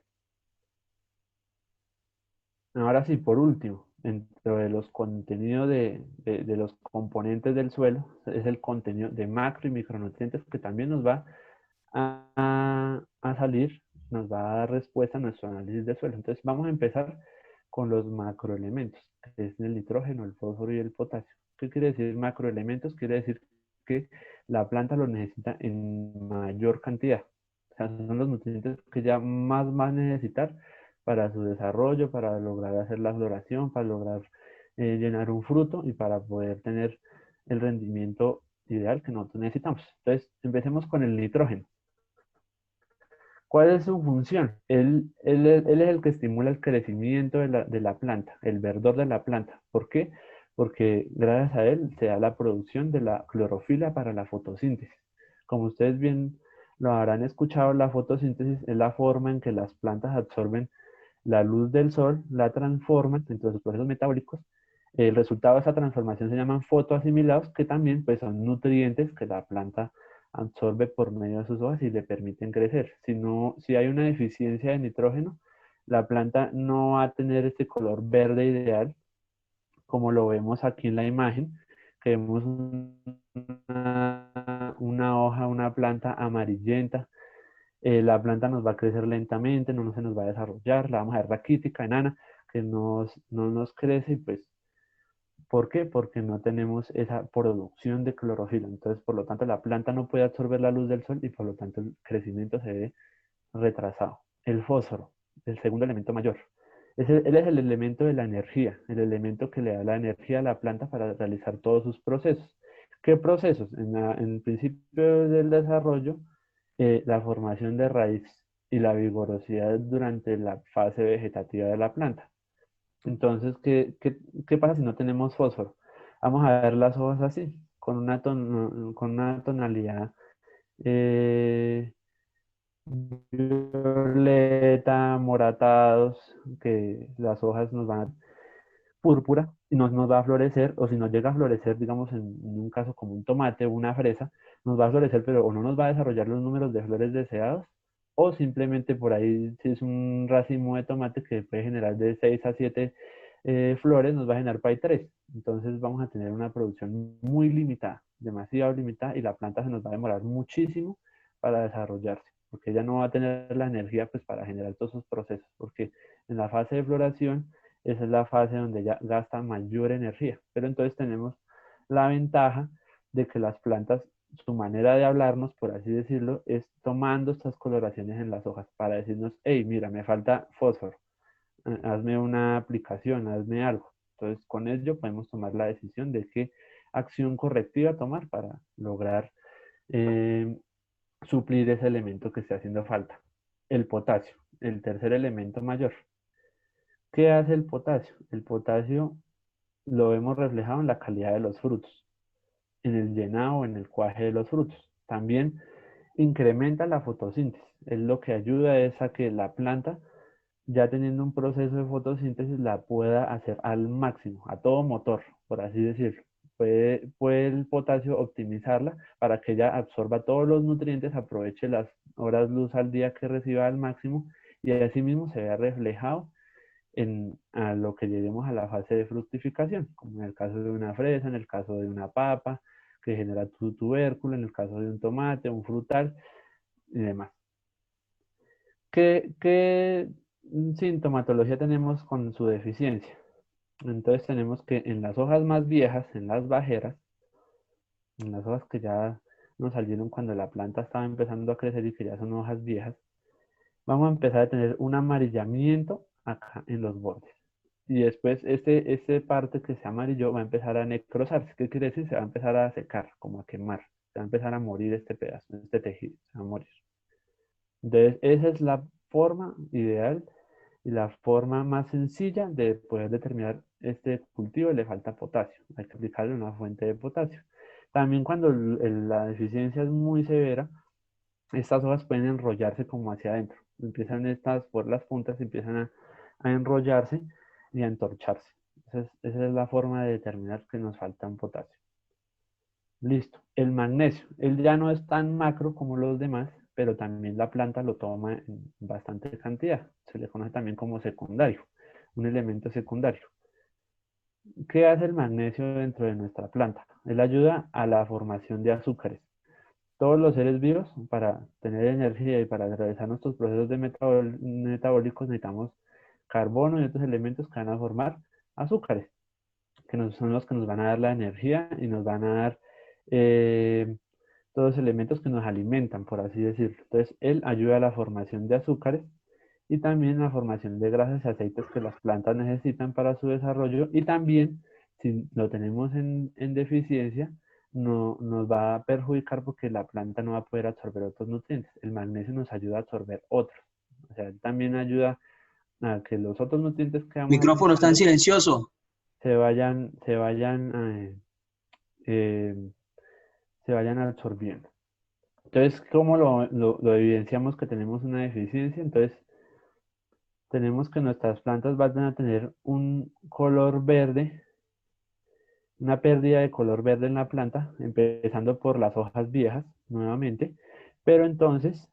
Speaker 1: Ahora sí, por último, dentro de los contenidos de los componentes del suelo, es el contenido de macro y micronutrientes que también nos va a salir, nos va a dar respuesta a nuestro análisis de suelo. Entonces vamos a empezar con los macroelementos, que es el nitrógeno, el fósforo y el potasio. ¿Qué quiere decir macroelementos? Quiere decir que la planta los necesita en mayor cantidad. O sea, son los nutrientes que ya más va a necesitar para su desarrollo, para lograr hacer la floración, para lograr llenar un fruto y para poder tener el rendimiento ideal que nosotros necesitamos. Entonces, empecemos con el nitrógeno. ¿Cuál es su función? Él es el que estimula el crecimiento de la planta, el verdor de la planta. ¿Por qué? Porque gracias a él se da la producción de la clorofila para la fotosíntesis. Como ustedes bien lo habrán escuchado, la fotosíntesis es la forma en que las plantas absorben la luz del sol, la transforman dentro de sus procesos metabólicos. El resultado de esa transformación se llaman fotoasimilados, que también pues, son nutrientes que la planta absorbe por medio de sus hojas y le permiten crecer. Si hay una deficiencia de nitrógeno, la planta no va a tener este color verde ideal, como lo vemos aquí en la imagen, que vemos una hoja, una planta amarillenta. La planta nos va a crecer lentamente, no se nos va a desarrollar, la vamos a ver raquítica, enana, que no nos crece y pues ¿por qué? Porque no tenemos esa producción de clorofila. Entonces, por lo tanto, la planta no puede absorber la luz del sol y por lo tanto el crecimiento se ve retrasado. El fósforo, el segundo elemento mayor. Él es el elemento de la energía, el elemento que le da la energía a la planta para realizar todos sus procesos. ¿Qué procesos? En el principio del desarrollo, la formación de raíz y la vigorosidad durante la fase vegetativa de la planta. Entonces, ¿qué pasa si no tenemos fósforo? Vamos a ver las hojas así, con una tonalidad eh, violeta, moratados, que las hojas nos van a púrpura y no nos va a florecer, o si no llega a florecer, digamos, en un caso como un tomate o una fresa, nos va a florecer, pero o no nos va a desarrollar los números de flores deseados, o simplemente por ahí, si es un racimo de tomate que puede generar de 6 a 7 flores, nos va a generar por ahí 3. Entonces vamos a tener una producción muy limitada, demasiado limitada, y la planta se nos va a demorar muchísimo para desarrollarse, porque ella no va a tener la energía pues para generar todos esos procesos, porque en la fase de floración esa es la fase donde ya gasta mayor energía. Pero entonces tenemos la ventaja de que las plantas, su manera de hablarnos, por así decirlo, es tomando estas coloraciones en las hojas para decirnos, hey, mira, me falta fósforo, hazme una aplicación, hazme algo. Entonces con ello podemos tomar la decisión de qué acción correctiva tomar para lograr suplir ese elemento que esté haciendo falta. El potasio, el tercer elemento mayor. ¿Qué hace el potasio? El potasio lo vemos reflejado en la calidad de los frutos, en el llenado, en el cuaje de los frutos. También incrementa la fotosíntesis. Es lo que ayuda es a que la planta, ya teniendo un proceso de fotosíntesis, la pueda hacer al máximo, a todo motor, por así decirlo. Puede el potasio optimizarla para que ella absorba todos los nutrientes, aproveche las horas luz al día que reciba al máximo y así mismo se vea reflejado a lo que lleguemos a la fase de fructificación, como en el caso de una fresa, en el caso de una papa, que genera su tubérculo, en el caso de un tomate, un frutal y demás. ¿Qué sintomatología tenemos con su deficiencia? Entonces tenemos que en las hojas más viejas, en las bajeras, en las hojas que ya nos salieron cuando la planta estaba empezando a crecer y que ya son hojas viejas, vamos a empezar a tener un amarillamiento acá en los bordes. Y después este parte que se amarilló va a empezar a necrosarse. ¿Qué quiere decir? Se va a empezar a secar, como a quemar. Se va a empezar a morir este pedazo, este tejido. Se va a morir. Entonces, esa es la forma ideal y la forma más sencilla de poder determinar este cultivo le falta potasio. Hay que aplicarle una fuente de potasio. También cuando la deficiencia es muy severa, estas hojas pueden enrollarse como hacia adentro. Empiezan estas por las puntas, empiezan a enrollarse y a entorcharse. Esa es la forma de determinar que nos falta potasio. Listo. El magnesio, él ya no es tan macro como los demás, pero también la planta lo toma en bastante cantidad. Se le conoce también como secundario. un elemento secundario. ¿Qué hace el magnesio dentro de nuestra planta? Él ayuda a la formación de azúcares. Todos los seres vivos, para tener energía y para realizar nuestros procesos de metabólicos, necesitamos carbono y otros elementos que van a formar azúcares, son los que nos van a dar la energía y nos van a dar todos los elementos que nos alimentan, por así decirlo. Entonces, él ayuda a la formación de azúcares y también la formación de grasas y aceites que las plantas necesitan para su desarrollo, y también, si lo tenemos en deficiencia, no, nos va a perjudicar porque la planta no va a poder absorber otros nutrientes. El magnesio nos ayuda a absorber otros. O sea, él también ayuda a que los otros nutrientes que vamos
Speaker 4: Micrófono está en
Speaker 1: adquiriendo
Speaker 4: silencioso.
Speaker 1: eh, eh, se vayan absorbiendo. Entonces, ¿cómo lo evidenciamos que tenemos una deficiencia? Entonces, tenemos que nuestras plantas van a tener un color verde, una pérdida de color verde en la planta, empezando por las hojas viejas, nuevamente, pero entonces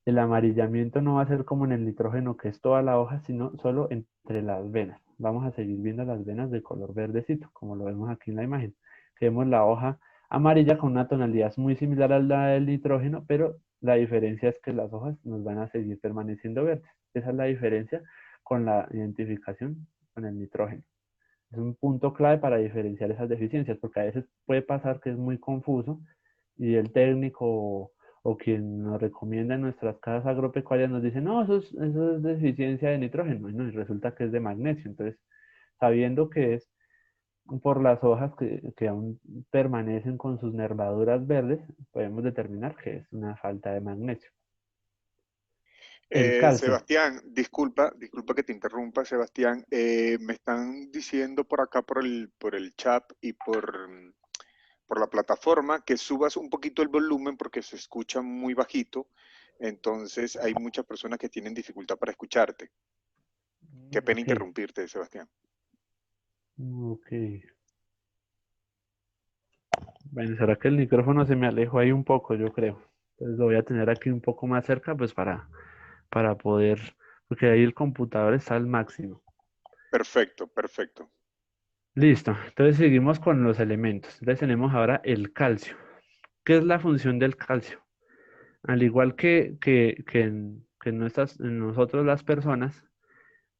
Speaker 1: el amarillamiento no va a ser como en el nitrógeno, que es toda la hoja, sino solo entre las venas. Vamos a seguir viendo las venas de color verdecito, como lo vemos aquí en la imagen. Que vemos la hoja amarilla con una tonalidad muy similar a la del nitrógeno, pero la diferencia es que las hojas nos van a seguir permaneciendo verdes. Esa es la diferencia con la identificación con el nitrógeno. Es un punto clave para diferenciar esas deficiencias, porque a veces puede pasar que es muy confuso y el técnico o quien nos recomienda en nuestras casas agropecuarias nos dice, no, eso es deficiencia de nitrógeno, y no, y resulta que es de magnesio. Entonces, sabiendo que es por las hojas que aún permanecen con sus nervaduras verdes, podemos determinar que es una falta de magnesio. El calcio.
Speaker 3: Sebastián, disculpa que te interrumpa, Sebastián. Me están diciendo por acá por el chat y por la plataforma que subas un poquito el volumen porque se escucha muy bajito. Entonces hay muchas personas que tienen dificultad para escucharte. Qué pena
Speaker 1: Ok.
Speaker 3: interrumpirte, Sebastián.
Speaker 1: Ok. Bueno, será que el micrófono se me alejó ahí un poco, yo creo. Entonces lo voy a tener aquí un poco más cerca, pues para poder, porque ahí el computador está al máximo.
Speaker 3: Perfecto, perfecto.
Speaker 1: Listo, entonces seguimos con los elementos. Entonces tenemos ahora el calcio. ¿Qué es la función del calcio? Al igual en nosotros las personas,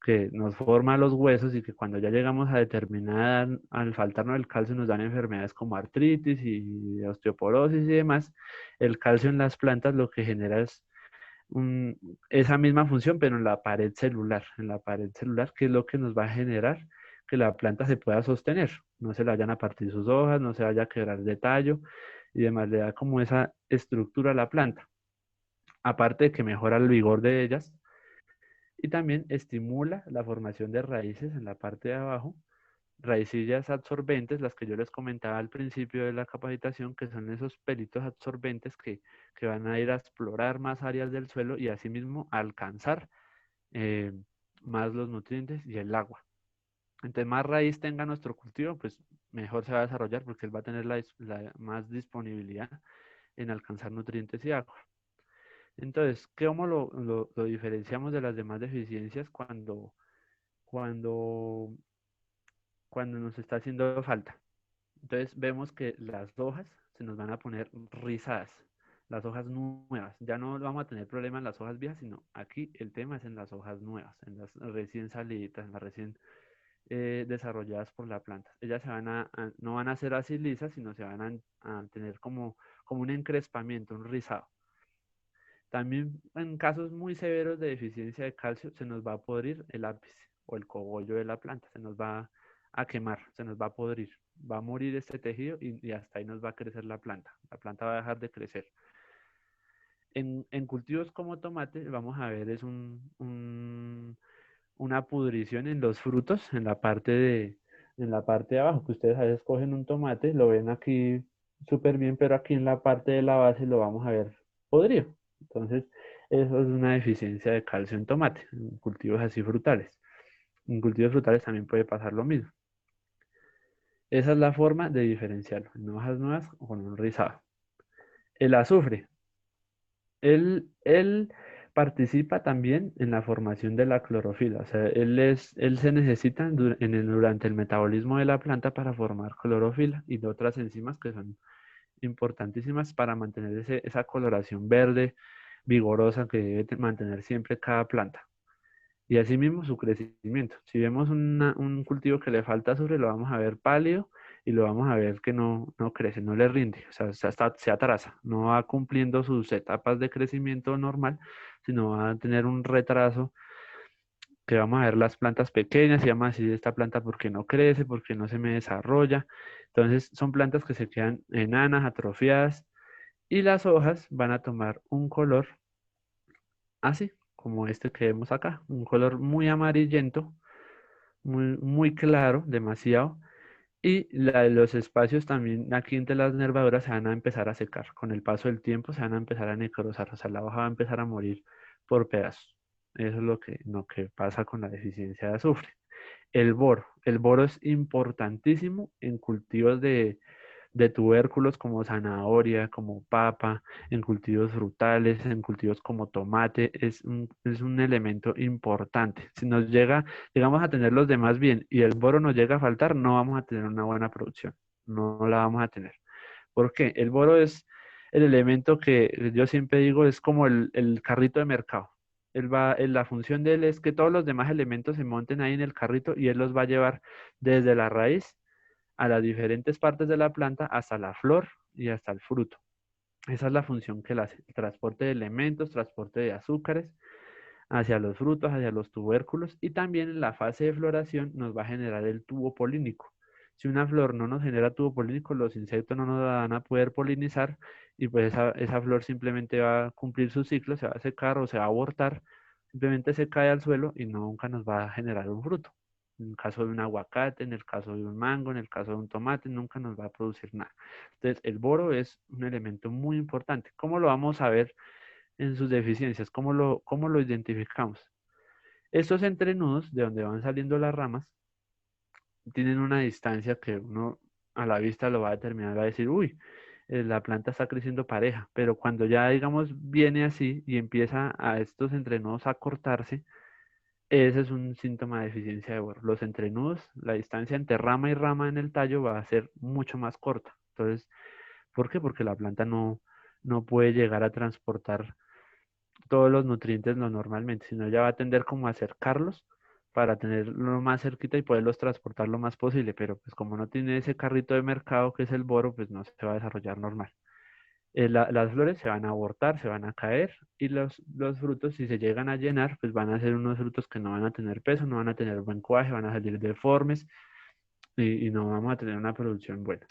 Speaker 1: que nos forma los huesos y que cuando ya llegamos a determinada edad, al faltarnos el calcio nos dan enfermedades como artritis y osteoporosis y demás, el calcio en las plantas lo que genera es esa misma función, pero en la pared celular, que es lo que nos va a generar que la planta se pueda sostener, no se le vayan a partir sus hojas, no se vaya a quebrar de tallo y demás, le da como esa estructura a la planta. Aparte de que mejora el vigor de ellas, y también estimula la formación de raíces en la parte de abajo, raicillas absorbentes, las que yo les comentaba al principio de la capacitación, que son esos pelitos absorbentes que van a ir a explorar más áreas del suelo y asimismo alcanzar eh, más los nutrientes y el agua. Entonces, más raíz tenga nuestro cultivo, pues mejor se va a desarrollar porque él va a tener la más disponibilidad en alcanzar nutrientes y agua. Entonces, ¿cómo lo diferenciamos de las demás deficiencias cuando, cuando nos está haciendo falta? Entonces vemos que las hojas se nos van a poner rizadas, las hojas nuevas. Ya no vamos a tener problema en las hojas viejas, sino aquí el tema es en las hojas nuevas, en las recién salidas, en las recién desarrolladas por la planta. Ellas no van a ser así lisas, sino se van a tener como un encrespamiento, un rizado. También en casos muy severos de deficiencia de calcio se nos va a podrir el ápice o el cogollo de la planta, se nos va a quemar, se nos va a podrir, va a morir este tejido y hasta ahí nos va a crecer la planta va a dejar de crecer. En cultivos como tomate vamos a ver es una pudrición en los frutos, en la parte de abajo, que ustedes a veces cogen un tomate, lo ven aquí súper bien, pero aquí en la parte de la base lo vamos a ver podrido. Entonces, eso es una deficiencia de calcio en tomate, en cultivos así frutales. En cultivos frutales también puede pasar lo mismo. Esa es la forma de diferenciarlo, en hojas nuevas o con un rizado. El azufre. Él participa también en la formación de la clorofila. O sea, él se necesita durante el metabolismo de la planta para formar clorofila y de otras enzimas que son importantísimas para mantener esa coloración verde vigorosa que debe mantener siempre cada planta. Y asimismo su crecimiento. Si vemos un cultivo que le falta azufre, lo vamos a ver pálido y lo vamos a ver que no crece, no le rinde, o sea, se atrasa, no va cumpliendo sus etapas de crecimiento normal, sino va a tener un retraso que vamos a ver las plantas pequeñas y vamos a decir esta planta porque no crece, porque no se me desarrolla. Entonces son plantas que se quedan enanas, atrofiadas y las hojas van a tomar un color así, como este que vemos acá, un color muy amarillento, muy claro, demasiado. Y los espacios también aquí entre las nervaduras se van a empezar a secar. Con el paso del tiempo se van a empezar a necrosar, o sea, la hoja va a empezar a morir por pedazos. Eso es lo que pasa con la deficiencia de azufre. El boro. El boro es importantísimo en cultivos de tubérculos como zanahoria, como papa, en cultivos frutales, en cultivos como tomate, es un elemento importante. Si llegamos a tener los demás bien y el boro nos llega a faltar, no vamos a tener una buena producción, no la vamos a tener. ¿Por qué? El boro es el elemento que yo siempre digo es como el carrito de mercado. La función de él es que todos los demás elementos se monten ahí en el carrito y él los va a llevar desde la raíz a las diferentes partes de la planta hasta la flor y hasta el fruto. Esa es la función que él hace, el transporte de elementos, transporte de azúcares hacia los frutos, hacia los tubérculos y también en la fase de floración nos va a generar el tubo polínico. Si una flor no nos genera tubo polínico, los insectos no nos van a poder polinizar y pues esa flor simplemente va a cumplir su ciclo, se va a secar o se va a abortar, simplemente se cae al suelo y nunca nos va a generar un fruto. En el caso de un aguacate, en el caso de un mango, en el caso de un tomate, nunca nos va a producir nada. Entonces, el boro es un elemento muy importante. ¿Cómo lo vamos a ver en sus deficiencias? Cómo lo identificamos? Estos entrenudos, de donde van saliendo las ramas, tienen una distancia que uno a la vista lo va a determinar, va a decir, uy, la planta está creciendo pareja, pero cuando ya, digamos, viene así y empieza a estos entrenudos a cortarse, ese es un síntoma de deficiencia de boro. Los entrenudos, la distancia entre rama y rama en el tallo va a ser mucho más corta. Entonces, ¿por qué? Porque la planta no puede llegar a transportar todos los nutrientes lo normalmente, sino ya va a tender como a acercarlos para tenerlo más cerquita y poderlos transportar lo más posible, pero pues como no tiene ese carrito de mercado que es el boro, pues no se va a desarrollar normal. Las flores se van a abortar, se van a caer y los frutos, si se llegan a llenar, pues van a ser unos frutos que no van a tener peso, no van a tener buen cuaje, van a salir deformes y no vamos a tener una producción buena.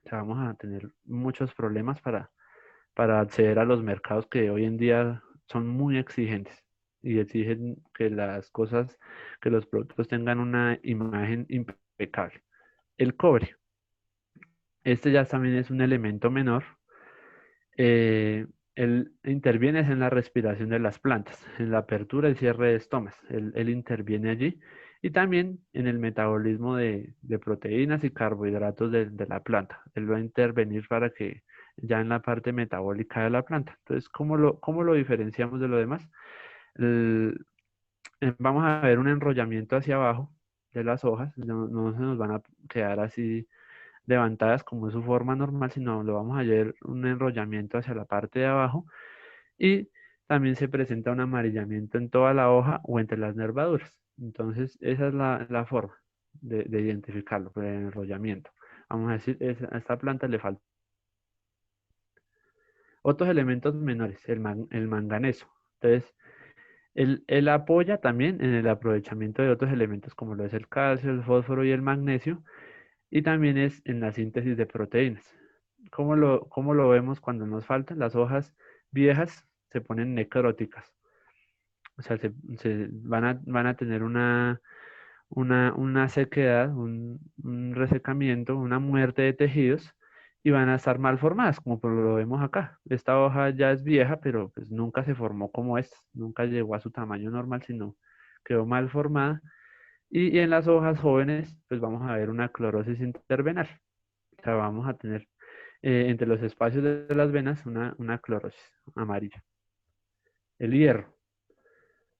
Speaker 1: O sea, vamos a tener muchos problemas para acceder a los mercados que hoy en día son muy exigentes y exigen que las cosas, que los productos tengan una imagen impecable. El cobre. Este ya también es un elemento menor. Él interviene en la respiración de las plantas, en la apertura y cierre de estomas. Él interviene allí y también en el metabolismo de proteínas y carbohidratos de la planta. Él va a intervenir para que ya en la parte metabólica de la planta. Entonces, cómo lo diferenciamos de lo demás? Vamos a ver un enrollamiento hacia abajo de las hojas, no se nos van a quedar así levantadas como es su forma normal, sino lo vamos a ver un enrollamiento hacia la parte de abajo y también se presenta un amarillamiento en toda la hoja o entre las nervaduras. Entonces, esa es la forma de identificarlo, por el enrollamiento. Vamos a decir, a esta planta le falta. Otros elementos menores, el manganeso. Entonces, él apoya también en el aprovechamiento de otros elementos como lo es el calcio, el fósforo y el magnesio, y también es en la síntesis de proteínas. ¿Cómo lo vemos cuando nos faltan? Las hojas viejas se ponen necróticas. O sea, van a tener una sequedad, un resecamiento, una muerte de tejidos y van a estar mal formadas, como lo vemos acá. Esta hoja ya es vieja, pero pues nunca se formó como esta, nunca llegó a su tamaño normal, sino quedó mal formada. Y en las hojas jóvenes, pues vamos a ver una clorosis intervenal. O sea, vamos a tener entre los espacios de las venas una clorosis amarilla. el hierro.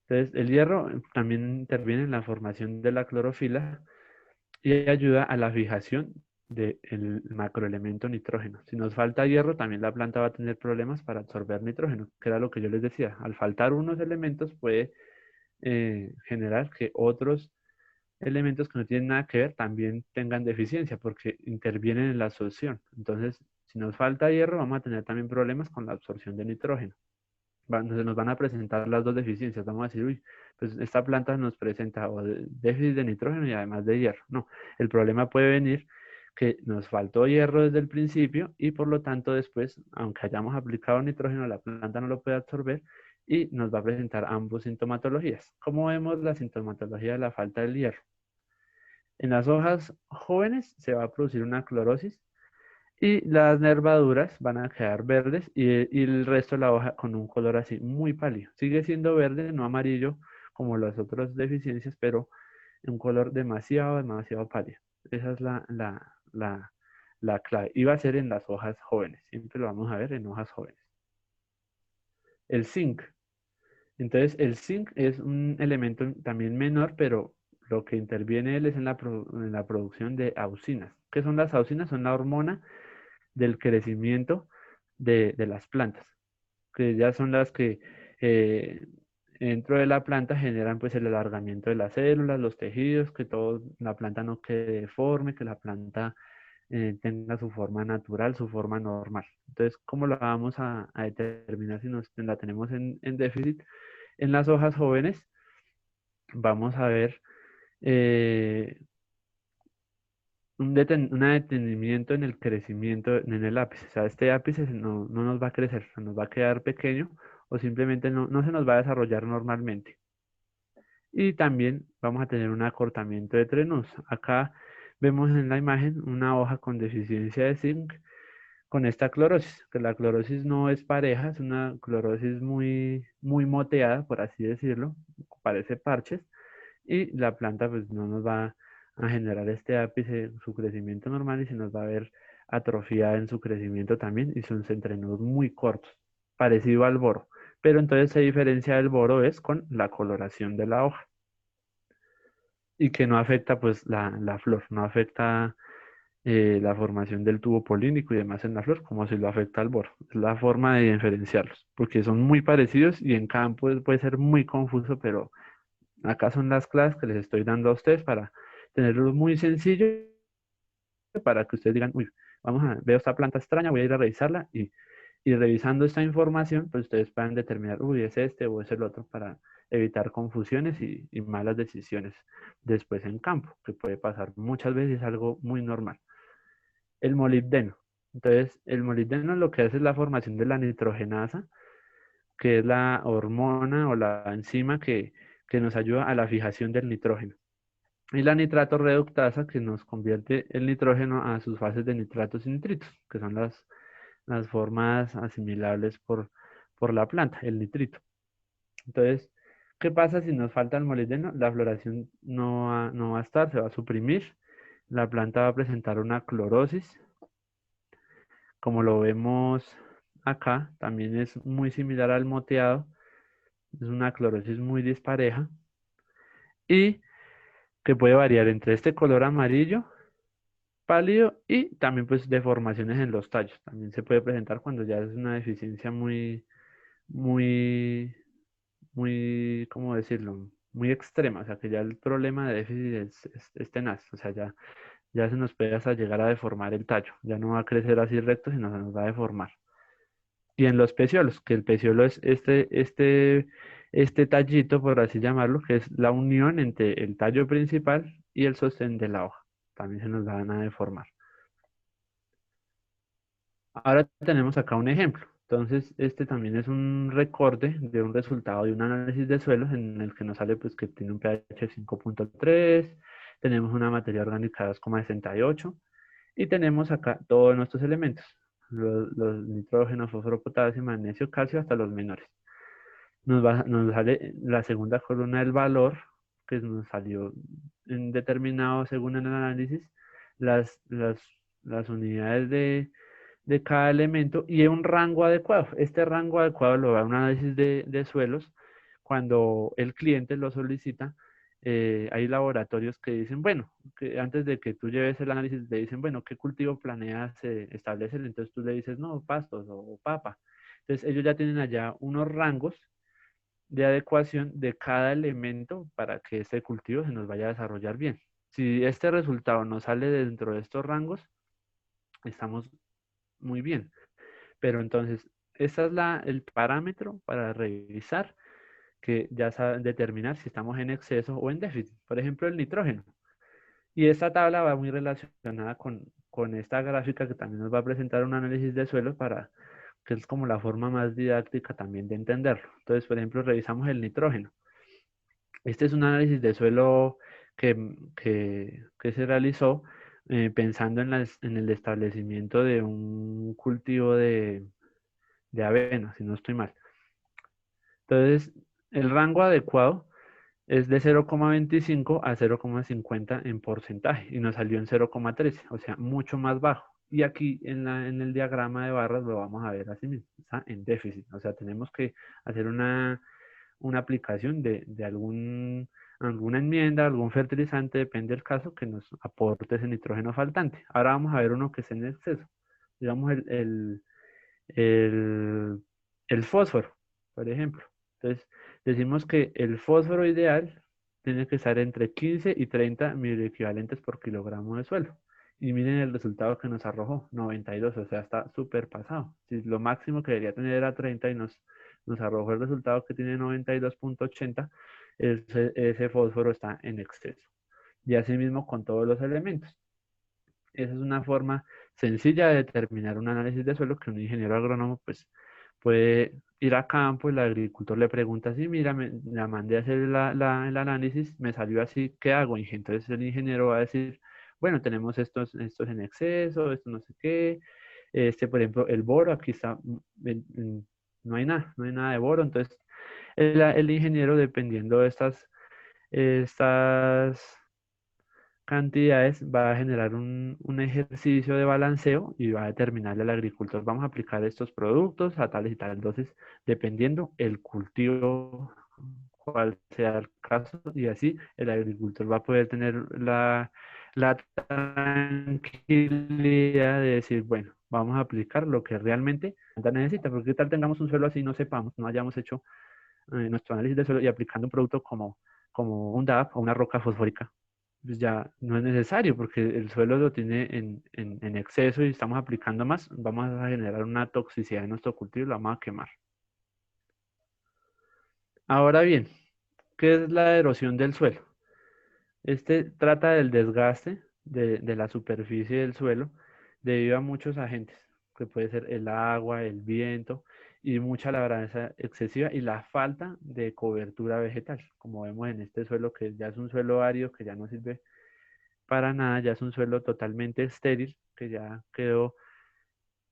Speaker 1: Entonces, el hierro también interviene en la formación de la clorofila y ayuda a la fijación del macroelemento nitrógeno. Si nos falta hierro, también la planta va a tener problemas para absorber nitrógeno, que era lo que yo les decía. Al faltar unos elementos puede generar que otros elementos que no tienen nada que ver también tengan deficiencia porque intervienen en la absorción. Entonces, si nos falta hierro, vamos a tener también problemas con la absorción de nitrógeno. Se nos van a presentar las dos deficiencias. Vamos a decir, uy, pues esta planta nos presenta déficit de nitrógeno y además de hierro. No, el problema puede venir que nos faltó hierro desde el principio y por lo tanto después, aunque hayamos aplicado nitrógeno, la planta no lo puede absorber y nos va a presentar ambos sintomatologías. ¿Cómo vemos la sintomatología de la falta del hierro? En las hojas jóvenes se va a producir una clorosis y las nervaduras van a quedar verdes y el resto de la hoja con un color así muy pálido. Sigue siendo verde, no amarillo como las otras deficiencias, pero un color demasiado, demasiado pálido. Esa es la clave. Y va a ser en las hojas jóvenes. Siempre lo vamos a ver en hojas jóvenes. El zinc. Entonces, el zinc es un elemento también menor, pero lo que interviene él es en la producción de auxinas. ¿Qué son las auxinas? Son la hormona del crecimiento de las plantas, que ya son las que dentro de la planta generan pues el alargamiento de las células, los tejidos, que toda la planta no quede deforme, que la planta tenga su forma natural, su forma normal. Entonces, ¿cómo la vamos a determinar si la tenemos en déficit? En las hojas jóvenes vamos a ver eh, un detenimiento en el crecimiento en el ápice. O sea, este ápice no nos va a crecer, nos va a quedar pequeño o simplemente no se nos va a desarrollar normalmente. Y también vamos a tener un acortamiento de trenos. Acá vemos en la imagen una hoja con deficiencia de zinc con esta clorosis, que la clorosis no es pareja, es una clorosis muy moteada, por así decirlo, parece parches, y la planta pues no nos va a generar este ápice, su crecimiento normal, y se nos va a ver atrofiada en su crecimiento también, y sus entrenudos muy cortos, parecido al boro. Pero entonces se diferencia del boro es con la coloración de la hoja, y que no afecta pues la flor, no afecta la formación del tubo polínico y demás en la flor, como si lo afecta al boro. Es la forma de diferenciarlos, porque son muy parecidos y en campo puede ser muy confuso, pero acá son las clases que les estoy dando a ustedes para tenerlo muy sencillo, para que ustedes digan, uy, veo esta planta extraña, voy a ir a revisarla y revisando esta información, pues ustedes puedan determinar, uy, es este o es el otro, para evitar confusiones y malas decisiones después en campo, que puede pasar muchas veces, es algo muy normal. El molibdeno. Entonces, el molibdeno lo que hace es la formación de la nitrogenasa, que es la hormona o la enzima que nos ayuda a la fijación del nitrógeno. Y la nitrato reductasa, que nos convierte el nitrógeno a sus fases de nitratos y nitritos, que son las formas asimilables por la planta, el nitrito. Entonces, ¿qué pasa si nos falta el molibdeno? La floración no va a estar, se va a suprimir. La planta va a presentar una clorosis, como lo vemos acá, también es muy similar al moteado, es una clorosis muy dispareja y que puede variar entre este color amarillo pálido y también pues deformaciones en los tallos. También se puede presentar cuando ya es una deficiencia muy, ¿cómo decirlo? Muy extrema, o sea que ya el problema de déficit es tenaz, o sea, ya se nos puede hasta llegar a deformar el tallo, ya no va a crecer así recto, sino se nos va a deformar. Y en los peciolos, que el peciolo es este tallito, por así llamarlo, que es la unión entre el tallo principal y el sostén de la hoja. También se nos van a deformar. Ahora tenemos acá un ejemplo. Entonces, este también es un recorte de un resultado de un análisis de suelos en el que nos sale pues que tiene un pH 5.3, tenemos una materia orgánica 2,68 y tenemos acá todos nuestros elementos, los nitrógeno, fósforo, potasio, magnesio, calcio, hasta los menores. Nos sale la segunda columna del valor, que nos salió determinado según el análisis, las unidades de cada elemento y un rango adecuado. Este rango adecuado lo da un análisis de suelos. Cuando el cliente lo solicita, hay laboratorios que dicen, bueno, que antes de que tú lleves el análisis, le dicen, bueno, ¿qué cultivo planeas establecer? Entonces tú le dices, no, pastos o papa. Entonces ellos ya tienen allá unos rangos de adecuación de cada elemento para que este cultivo se nos vaya a desarrollar bien. Si este resultado no sale dentro de estos rangos, estamos muy bien. Pero entonces, ese es el parámetro para revisar que ya saben determinar si estamos en exceso o en déficit. Por ejemplo, el nitrógeno. Y esta tabla va muy relacionada con esta gráfica que también nos va a presentar un análisis de suelo para que es como la forma más didáctica también de entenderlo. Entonces, por ejemplo, revisamos el nitrógeno. Este es un análisis de suelo que se realizó pensando en el establecimiento de un cultivo de avena, si no estoy mal. Entonces, el rango adecuado es de 0,25 a 0,50 en porcentaje y nos salió en 0,13, o sea, mucho más bajo. Y aquí en el diagrama de barras lo vamos a ver así mismo, está en déficit, o sea, tenemos que hacer una aplicación de alguna enmienda, algún fertilizante, depende del caso, que nos aporte ese nitrógeno faltante. Ahora vamos a ver uno que es en exceso, digamos el, el fósforo, por ejemplo. Entonces, decimos que el fósforo ideal tiene que estar entre 15 y 30 miliequivalentes por kilogramo de suelo. Y miren el resultado que nos arrojó, 92, o sea, está súper pasado. Si lo máximo que debería tener era 30 y nos arrojó el resultado que tiene 92,80, ese fósforo está en exceso. Y así mismo con todos los elementos. Esa es una forma sencilla de determinar un análisis de suelo que un ingeniero agrónomo pues puede ir a campo y el agricultor le pregunta así, mira, la mandé a hacer el análisis, me salió así, ¿qué hago? Y entonces el ingeniero va a decir, bueno, tenemos estos en exceso, esto no sé qué, por ejemplo, el boro, aquí está, no hay nada, no hay nada de boro, entonces el ingeniero dependiendo de estas cantidades va a generar un ejercicio de balanceo y va a determinarle al agricultor, vamos a aplicar estos productos a tales y tales dosis, dependiendo el cultivo, cuál sea el caso, y así el agricultor va a poder tener la tranquilidad de decir, bueno, vamos a aplicar lo que realmente la planta necesita, porque tal tengamos un suelo así y no sepamos, no hayamos hecho nuestro análisis de suelo y aplicando un producto como un DAP o una roca fosfórica pues ya no es necesario porque el suelo lo tiene en exceso y estamos aplicando más, vamos a generar una toxicidad en nuestro cultivo y lo vamos a quemar. Ahora bien, ¿qué es la erosión del suelo? Este trata del desgaste de la superficie del suelo debido a muchos agentes, que puede ser el agua, el viento y mucha labranza excesiva y la falta de cobertura vegetal, como vemos en este suelo que ya es un suelo árido que ya no sirve para nada, ya es un suelo totalmente estéril que ya quedó,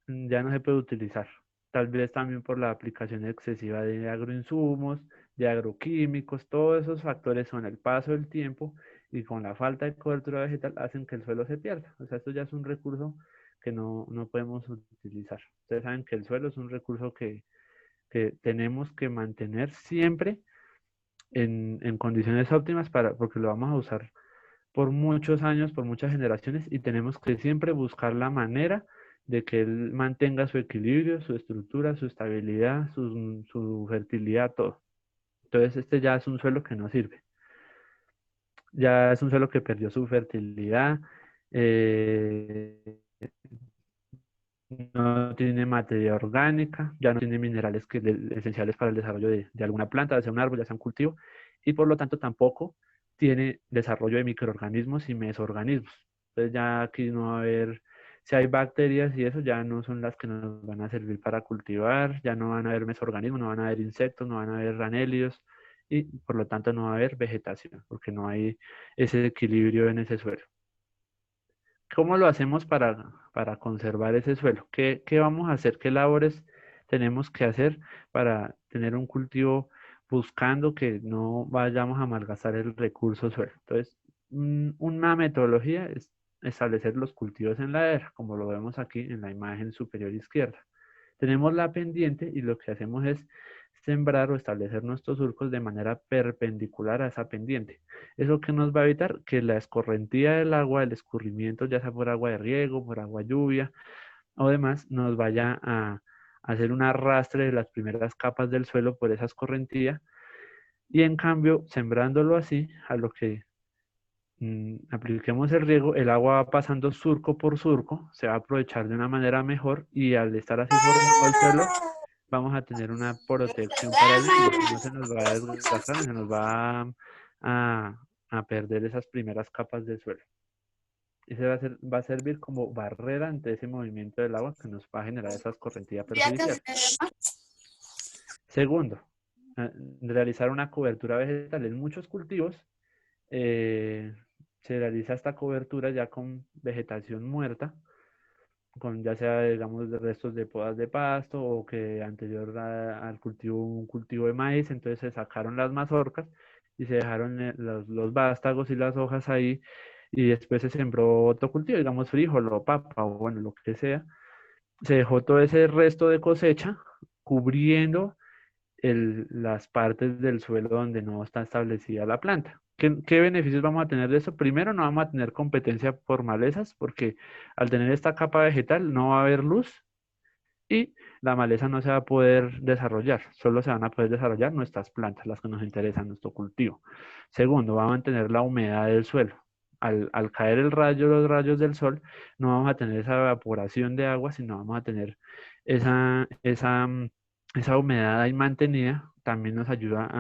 Speaker 1: ya no se puede utilizar. Tal vez también por la aplicación excesiva de agroinsumos, de agroquímicos, todos esos factores con el paso del tiempo y con la falta de cobertura vegetal hacen que el suelo se pierda. O sea, esto ya es un recurso que no podemos utilizar. Ustedes saben que el suelo es un recurso que tenemos que mantener siempre en condiciones óptimas porque lo vamos a usar por muchos años, por muchas generaciones, y tenemos que siempre buscar la manera de que él mantenga su equilibrio, su estructura, su estabilidad, su fertilidad, todo. Entonces este ya es un suelo que no sirve. Ya es un suelo que perdió su fertilidad, eh, no tiene materia orgánica, ya no tiene minerales esenciales para el desarrollo de alguna planta, ya sea un árbol, ya sea un cultivo, y por lo tanto tampoco tiene desarrollo de microorganismos y mesoorganismos. Entonces ya aquí no va a haber, si hay bacterias y eso ya no son las que nos van a servir para cultivar, ya no van a haber mesoorganismos, no van a haber insectos, no van a haber ranélidos y por lo tanto no va a haber vegetación, porque no hay ese equilibrio en ese suelo. ¿Cómo lo hacemos para conservar ese suelo? ¿Qué vamos a hacer? ¿Qué labores tenemos que hacer para tener un cultivo buscando que no vayamos a malgastar el recurso suelo? Entonces, una metodología establecer los cultivos en ladera, como lo vemos aquí en la imagen superior izquierda. Tenemos la pendiente y lo que hacemos es sembrar o establecer nuestros surcos de manera perpendicular a esa pendiente. ¿Eso que nos va a evitar? Que la escorrentía del agua, el escurrimiento, ya sea por agua de riego, por agua lluvia o demás, nos vaya a hacer un arrastre de las primeras capas del suelo por esa escorrentía. Y en cambio, sembrándolo así, a lo que apliquemos el riego, el agua va pasando surco por surco, se va a aprovechar de una manera mejor y al estar así formado el suelo, vamos a tener una protección para él y no se nos va a desgastar, ni se nos va a perder esas primeras capas del suelo. Ese va a servir como barrera ante ese movimiento del agua que nos va a generar esa escorrentía perjudicial. Segundo, realizar una cobertura vegetal. En muchos cultivos se realiza esta cobertura ya con vegetación muerta, con ya sea, digamos, de restos de podas de pasto o que anterior al cultivo, un cultivo de maíz, entonces se sacaron las mazorcas y se dejaron los vástagos y las hojas ahí y después se sembró otro cultivo, digamos frijol o papa o bueno, lo que sea. Se dejó todo ese resto de cosecha cubriendo las partes del suelo donde no está establecida la planta. ¿Qué beneficios vamos a tener de eso? Primero, no vamos a tener competencia por malezas, porque al tener esta capa vegetal no va a haber luz y la maleza no se va a poder desarrollar. Solo se van a poder desarrollar nuestras plantas, las que nos interesan, nuestro cultivo. Segundo, va a mantener la humedad del suelo. Al caer los rayos del sol, no vamos a tener esa evaporación de agua, sino vamos a tener esa humedad ahí mantenida. También nos ayuda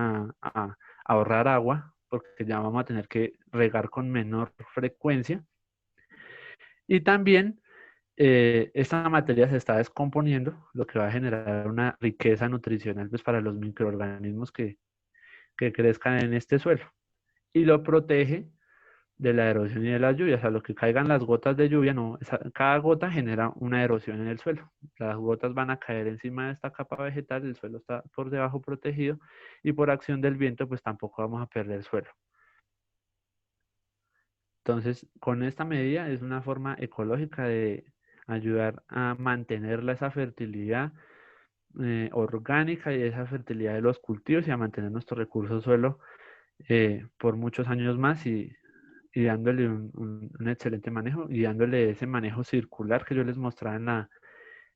Speaker 1: a ahorrar agua, porque ya vamos a tener que regar con menor frecuencia. Y también esta materia se está descomponiendo, lo que va a generar una riqueza nutricional pues, para los microorganismos que crezcan en este suelo. Y lo protege de la erosión y de las lluvias. A lo que caigan las gotas de lluvia, no, cada gota genera una erosión en el suelo. Las gotas van a caer encima de esta capa vegetal, el suelo está por debajo protegido y por acción del viento pues tampoco vamos a perder suelo. Entonces, con esta medida es una forma ecológica de ayudar a mantener esa fertilidad orgánica y esa fertilidad de los cultivos y a mantener nuestro recurso suelo por muchos años más y dándole un excelente manejo y dándole ese manejo circular que yo les mostraba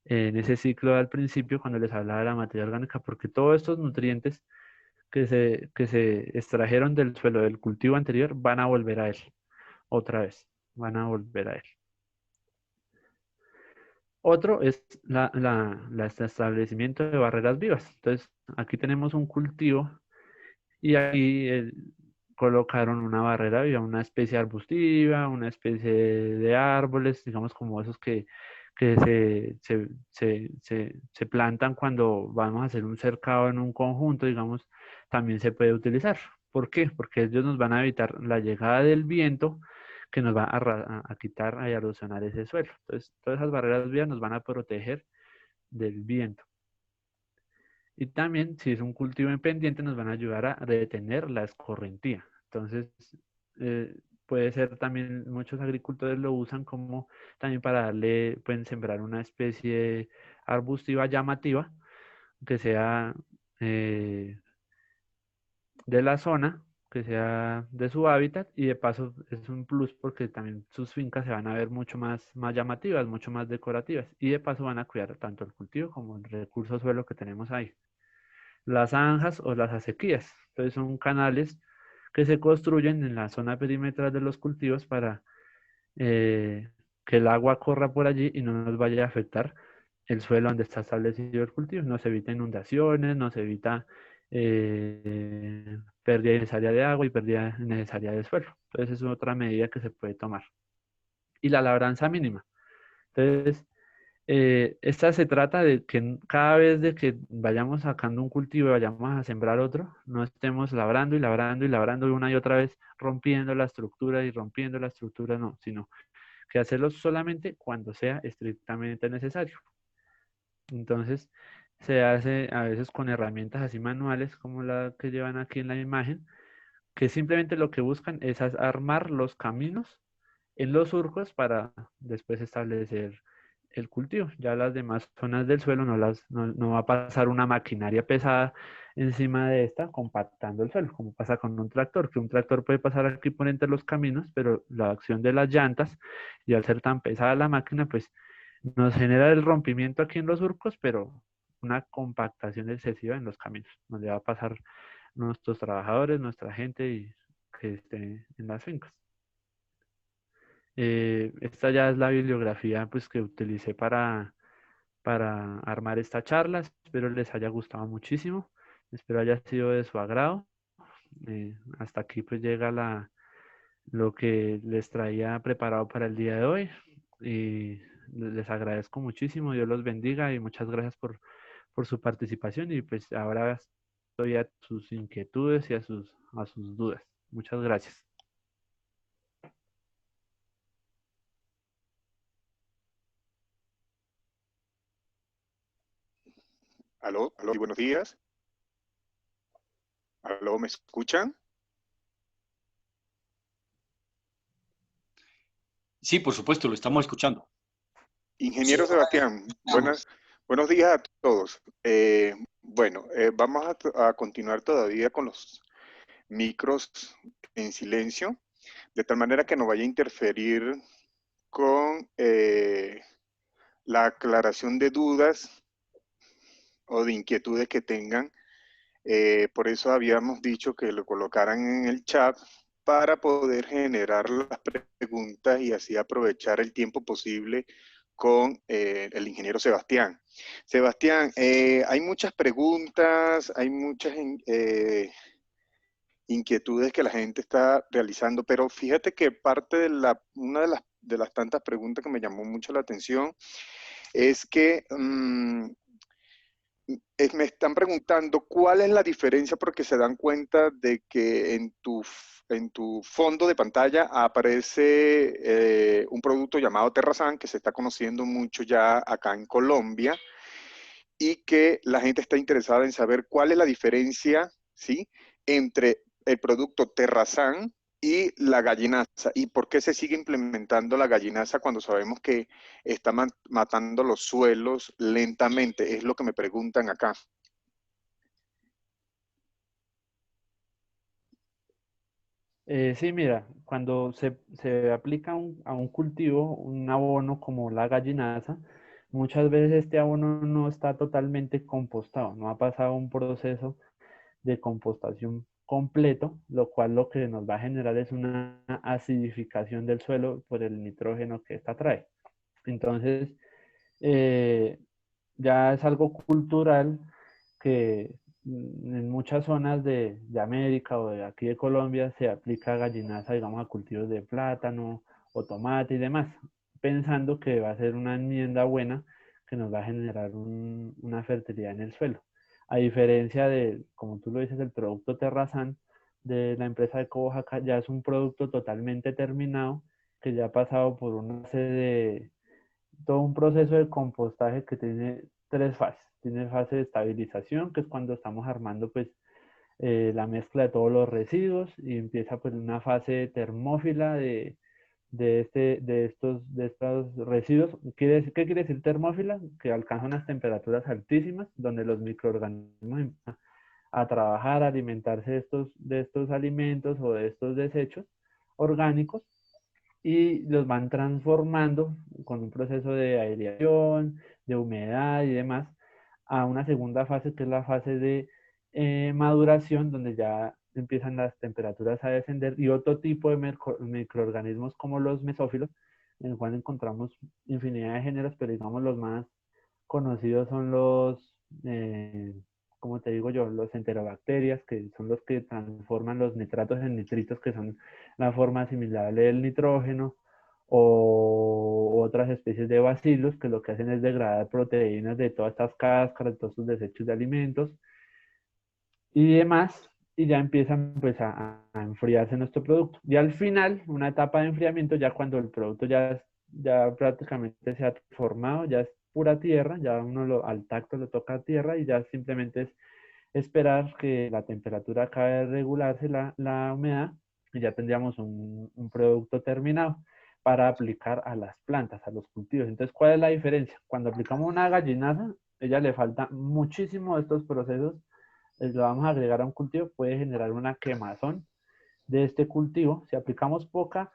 Speaker 1: en ese ciclo al principio cuando les hablaba de la materia orgánica, porque todos estos nutrientes que se extrajeron del suelo del cultivo anterior van a volver a él, otra vez, van a volver a él. Otro es el establecimiento de barreras vivas. Entonces, aquí tenemos un cultivo y aquí colocaron una barrera viva, una especie arbustiva, una especie de árboles, digamos como esos que se plantan cuando vamos a hacer un cercado en un conjunto, digamos, también se puede utilizar. ¿Por qué? Porque ellos nos van a evitar la llegada del viento que nos va a quitar y a erosionar ese suelo. Entonces, todas esas barreras vivas nos van a proteger del viento. Y también, si es un cultivo en pendiente, nos van a ayudar a detener la escorrentía. Entonces, puede ser también, muchos agricultores lo usan como también para darle, pueden sembrar una especie arbustiva llamativa que sea de la zona, que sea de su hábitat y de paso es un plus porque también sus fincas se van a ver mucho más llamativas, mucho más decorativas y de paso van a cuidar tanto el cultivo como el recurso suelo que tenemos ahí. Las zanjas o las acequias, entonces son canales que se construyen en la zona perimetral de los cultivos para que el agua corra por allí y no nos vaya a afectar el suelo donde está establecido el cultivo. Nos evita inundaciones, nos evita pérdida innecesaria de agua y pérdida innecesaria de suelo. Entonces es otra medida que se puede tomar. Y la labranza mínima. Entonces, esta se trata de que cada vez de que vayamos sacando un cultivo y vayamos a sembrar otro, no estemos labrando y labrando y labrando una y otra vez, rompiendo la estructura y rompiendo la estructura, no, sino que hacerlo solamente cuando sea estrictamente necesario. Entonces, se hace a veces con herramientas así manuales como la que llevan aquí en la imagen, que simplemente lo que buscan es armar los caminos en los surcos para después establecer el cultivo. Ya las demás zonas del suelo no va a pasar una maquinaria pesada encima de esta compactando el suelo, como pasa con un tractor, que un tractor puede pasar aquí por entre los caminos, pero la acción de las llantas y al ser tan pesada la máquina, pues nos genera el rompimiento aquí en los surcos, pero una compactación excesiva en los caminos, donde va a pasar nuestros trabajadores, nuestra gente y que esté en las fincas. Esta ya es la bibliografía pues, que utilicé para armar esta charla. Espero les haya gustado muchísimo. Espero haya sido de su agrado. Hasta aquí pues llega lo que les traía preparado para el día de hoy. Y les agradezco muchísimo. Dios los bendiga y muchas gracias por su participación. Y pues ahora estoy a sus inquietudes y a sus dudas. Muchas gracias.
Speaker 3: Aló, aló, y buenos días. Aló, ¿me escuchan?
Speaker 4: Sí, por supuesto, lo estamos escuchando.
Speaker 3: Ingeniero Sebastián, buenos días a todos. Vamos a continuar todavía con los micros en silencio, de tal manera que no vaya a interferir con la aclaración de dudas o de inquietudes que tengan. Por eso habíamos dicho que lo colocaran en el chat para poder generar las preguntas y así aprovechar el tiempo posible con el ingeniero Sebastián. Sebastián, hay muchas preguntas, hay muchas inquietudes que la gente está realizando, pero fíjate que parte de una de las tantas preguntas que me llamó mucho la atención es que me están preguntando cuál es la diferencia porque se dan cuenta de que en tu fondo de pantalla aparece un producto llamado Terrasan que se está conociendo mucho ya acá en Colombia y que la gente está interesada en saber cuál es la diferencia, ¿sí?, entre el producto Terrasan y la gallinaza, y por qué se sigue implementando la gallinaza cuando sabemos que está matando los suelos lentamente, es lo que me preguntan acá.
Speaker 1: Sí, mira, cuando se aplica a un cultivo, un abono como la gallinaza, muchas veces este abono no está totalmente compostado, no ha pasado un proceso de compostación completo, lo cual lo que nos va a generar es una acidificación del suelo por el nitrógeno que esta trae. Entonces, eh, ya es algo cultural que en muchas zonas de América o de aquí de Colombia se aplica gallinaza, digamos, a cultivos de plátano o tomate y demás, pensando que va a ser una enmienda buena que nos va a generar una fertilidad en el suelo. A diferencia de, como tú lo dices, el producto Terrasan de la empresa de Cobojaca, ya es un producto totalmente terminado que ya ha pasado por una serie todo un proceso de compostaje que tiene tres fases. Tiene fase de estabilización, que es cuando estamos armando pues la mezcla de todos los residuos y empieza pues una fase termófila de estos residuos. ¿Qué quiere decir termófila? Que alcanzan unas temperaturas altísimas donde los microorganismos empiezan a trabajar, a alimentarse de estos alimentos o de estos desechos orgánicos y los van transformando con un proceso de aireación, de humedad y demás, a una segunda fase que es la fase de maduración, donde ya empiezan las temperaturas a descender y otro tipo de microorganismos como los mesófilos, en el cual encontramos infinidad de géneros, pero digamos los más conocidos son como te digo yo, los enterobacterias, que son los que transforman los nitratos en nitritos, que son la forma asimilable del nitrógeno, o otras especies de bacilos, que lo que hacen es degradar proteínas de todas estas cáscaras, de todos estos desechos de alimentos y demás, y ya empiezan pues a enfriarse nuestro producto. Y al final, una etapa de enfriamiento, ya cuando el producto ya prácticamente se ha formado, ya es pura tierra, ya al tacto le toca tierra y ya simplemente es esperar que la temperatura acabe de regularse, la humedad, y ya tendríamos un producto terminado. para aplicar a las plantas, a los cultivos. Entonces, ¿cuál es la diferencia? Cuando aplicamos una gallinaza, ella le falta muchísimo de estos procesos, lo vamos a agregar a un cultivo, puede generar una quemazón de este cultivo. Si aplicamos poca,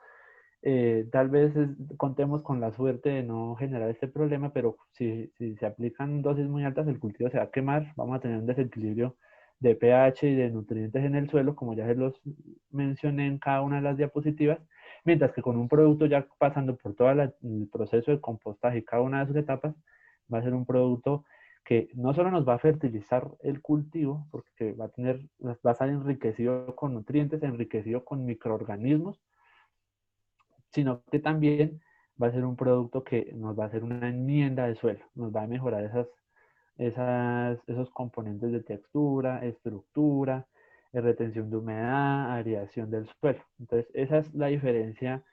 Speaker 1: tal vez contemos con la suerte de no generar este problema, pero si se aplican dosis muy altas, el cultivo se va a quemar, vamos a tener un desequilibrio de pH y de nutrientes en el suelo, como ya se los mencioné en cada una de las diapositivas, mientras que con un producto ya pasando por todo el proceso de compostaje y cada una de sus etapas, va a ser un producto que no solo nos va a fertilizar el cultivo, porque va a estar enriquecido con nutrientes, enriquecido con microorganismos, sino que también va a ser un producto que nos va a hacer una enmienda de suelo, nos va a mejorar esos componentes de textura, estructura, retención de humedad, aireación del suelo. Entonces, esa es la diferencia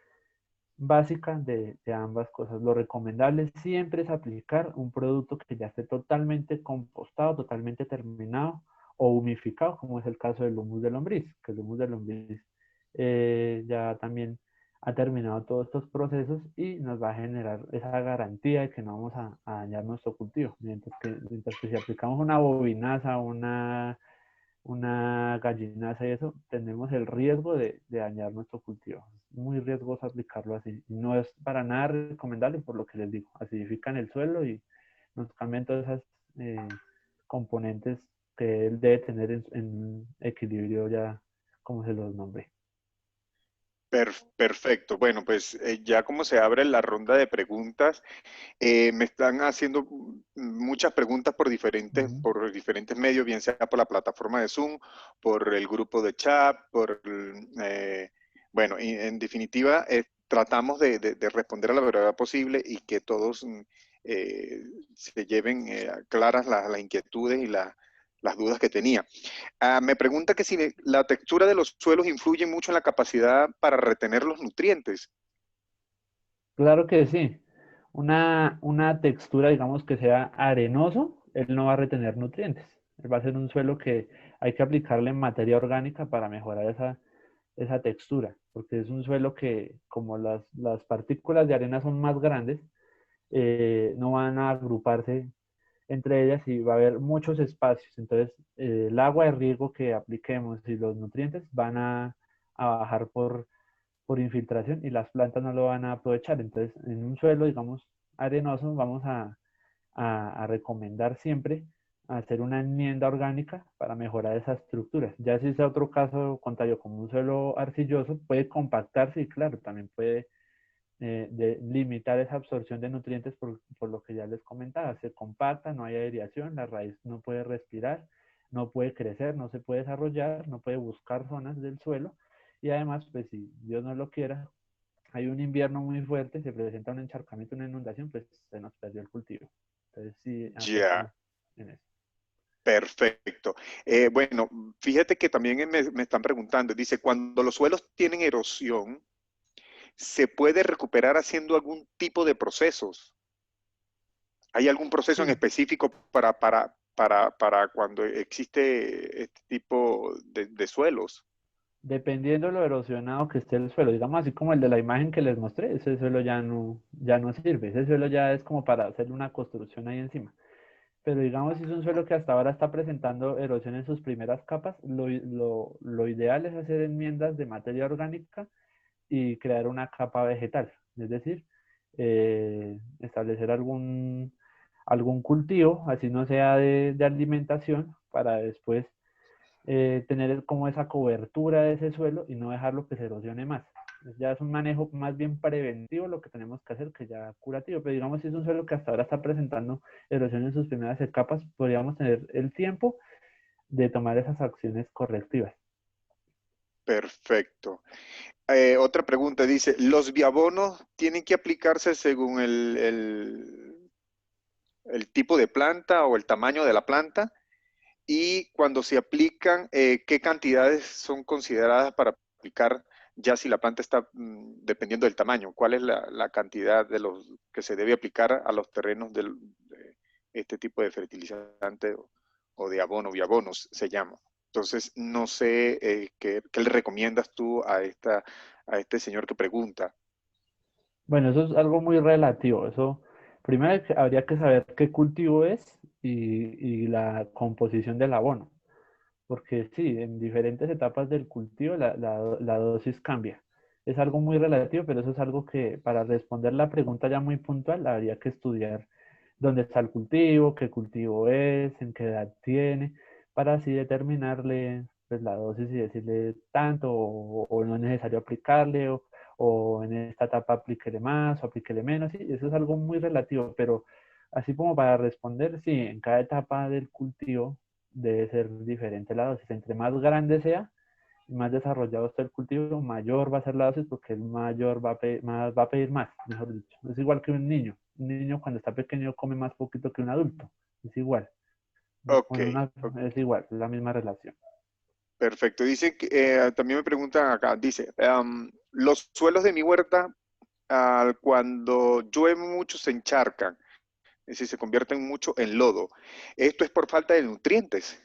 Speaker 1: básica de ambas cosas. Lo recomendable siempre es aplicar un producto que ya esté totalmente compostado, totalmente terminado o humificado, como es el caso del humus de lombriz, que el humus de lombriz ya también ha terminado todos estos procesos y nos va a generar esa garantía de que no vamos a dañar nuestro cultivo. Mientras que si aplicamos una bobinaza, una gallinaza y eso, tenemos el riesgo de dañar nuestro cultivo. Es muy riesgoso aplicarlo así. No es para nada recomendable por lo que les digo. Acidifican el suelo y nos cambian todas esas componentes que él debe tener en equilibrio ya, como se los nombré.
Speaker 3: Perfecto. Bueno, pues ya como se abre la ronda de preguntas, me están haciendo muchas preguntas por diferentes medios, bien sea por la plataforma de Zoom, por el grupo de chat, bueno, y en definitiva, tratamos de responder a la brevedad posible y que todos se lleven claras las inquietudes y las dudas que tenía. Me pregunta que si la textura de los suelos influye mucho en la capacidad para retener los nutrientes.
Speaker 1: Claro que sí. Una textura, digamos, que sea arenoso, él no va a retener nutrientes. Él va a ser un suelo que hay que aplicarle materia orgánica para mejorar esa textura, porque es un suelo que, como las partículas de arena son más grandes, no van a agruparse entre ellas y va a haber muchos espacios. Entonces, el agua de riego que apliquemos y los nutrientes van a bajar por infiltración y las plantas no lo van a aprovechar. Entonces, en un suelo, digamos, arenoso, vamos a recomendar siempre hacer una enmienda orgánica para mejorar esa estructura. Ya si es otro caso contrario, como un suelo arcilloso, puede compactarse y claro, también puede limitar esa absorción de nutrientes por lo que ya les comentaba. Se compacta, no hay aireación, la raíz no puede respirar, no puede crecer, no se puede desarrollar, no puede buscar zonas del suelo y además, pues si Dios no lo quiera, hay un invierno muy fuerte, se presenta un encharcamiento, una inundación, pues se nos perdió el cultivo. Entonces sí,
Speaker 3: Ya,
Speaker 1: afecta en eso.
Speaker 3: perfecto. Bueno, fíjate que también me están preguntando, dice, cuando los suelos tienen erosión, ¿se puede recuperar haciendo algún tipo de procesos? ¿Hay algún proceso en
Speaker 1: Sí,
Speaker 3: específico para cuando existe este tipo de suelos?
Speaker 1: dependiendo de lo erosionado que esté el suelo, digamos así como el de la imagen que les mostré, ese suelo ya no sirve, ese suelo ya es como para hacer una construcción ahí encima. Pero digamos, si es un suelo que hasta ahora está presentando erosión en sus primeras capas, lo ideal es hacer enmiendas de materia orgánica y crear una capa vegetal. Es decir, establecer algún cultivo, así no sea de alimentación, para después tener como esa cobertura de ese suelo y no dejarlo que se erosione más. Ya es un manejo más bien preventivo lo que tenemos que hacer que ya curativo. Pero digamos, si es un suelo que hasta ahora está presentando erosión en sus primeras capas, podríamos tener el tiempo de tomar esas acciones correctivas.
Speaker 3: Perfecto. Otra pregunta dice, ¿los biabonos tienen que aplicarse según el tipo de planta o el tamaño de la planta? Y cuando se aplican, ¿qué cantidades son consideradas para aplicar ya si la planta está dependiendo del tamaño? ¿Cuál es la cantidad de los que se debe aplicar a los terrenos de este tipo de fertilizante o de abono, biabonos se llama? Entonces, no sé qué le recomiendas tú a este señor que pregunta.
Speaker 1: Bueno, eso es algo muy relativo. Eso, primero habría que saber qué cultivo es y la composición del abono. Porque sí, en diferentes etapas del cultivo la dosis cambia. Es algo muy relativo, pero eso es algo que para responder la pregunta ya muy puntual habría que estudiar dónde está el cultivo, qué cultivo es, en qué edad tiene, para así determinarle pues, la dosis y decirle tanto o no es necesario aplicarle o en esta etapa aplíquele más o aplíquele menos. Sí, eso es algo muy relativo, pero así como para responder, sí, en cada etapa del cultivo debe ser diferente la dosis. Entre más grande sea y más desarrollado esté el cultivo, mayor va a ser la dosis porque el mayor va a pedir más, mejor dicho. Es igual que un niño. Un niño cuando está pequeño come más poquito que un adulto. Es igual.
Speaker 3: Ok,
Speaker 1: Con una,
Speaker 3: ok,
Speaker 1: es igual, es la misma relación.
Speaker 3: perfecto. Dice que, también me preguntan acá, dice, los suelos de mi huerta, cuando llueve mucho se encharcan, es decir, se convierten mucho en lodo. Esto es por falta de nutrientes.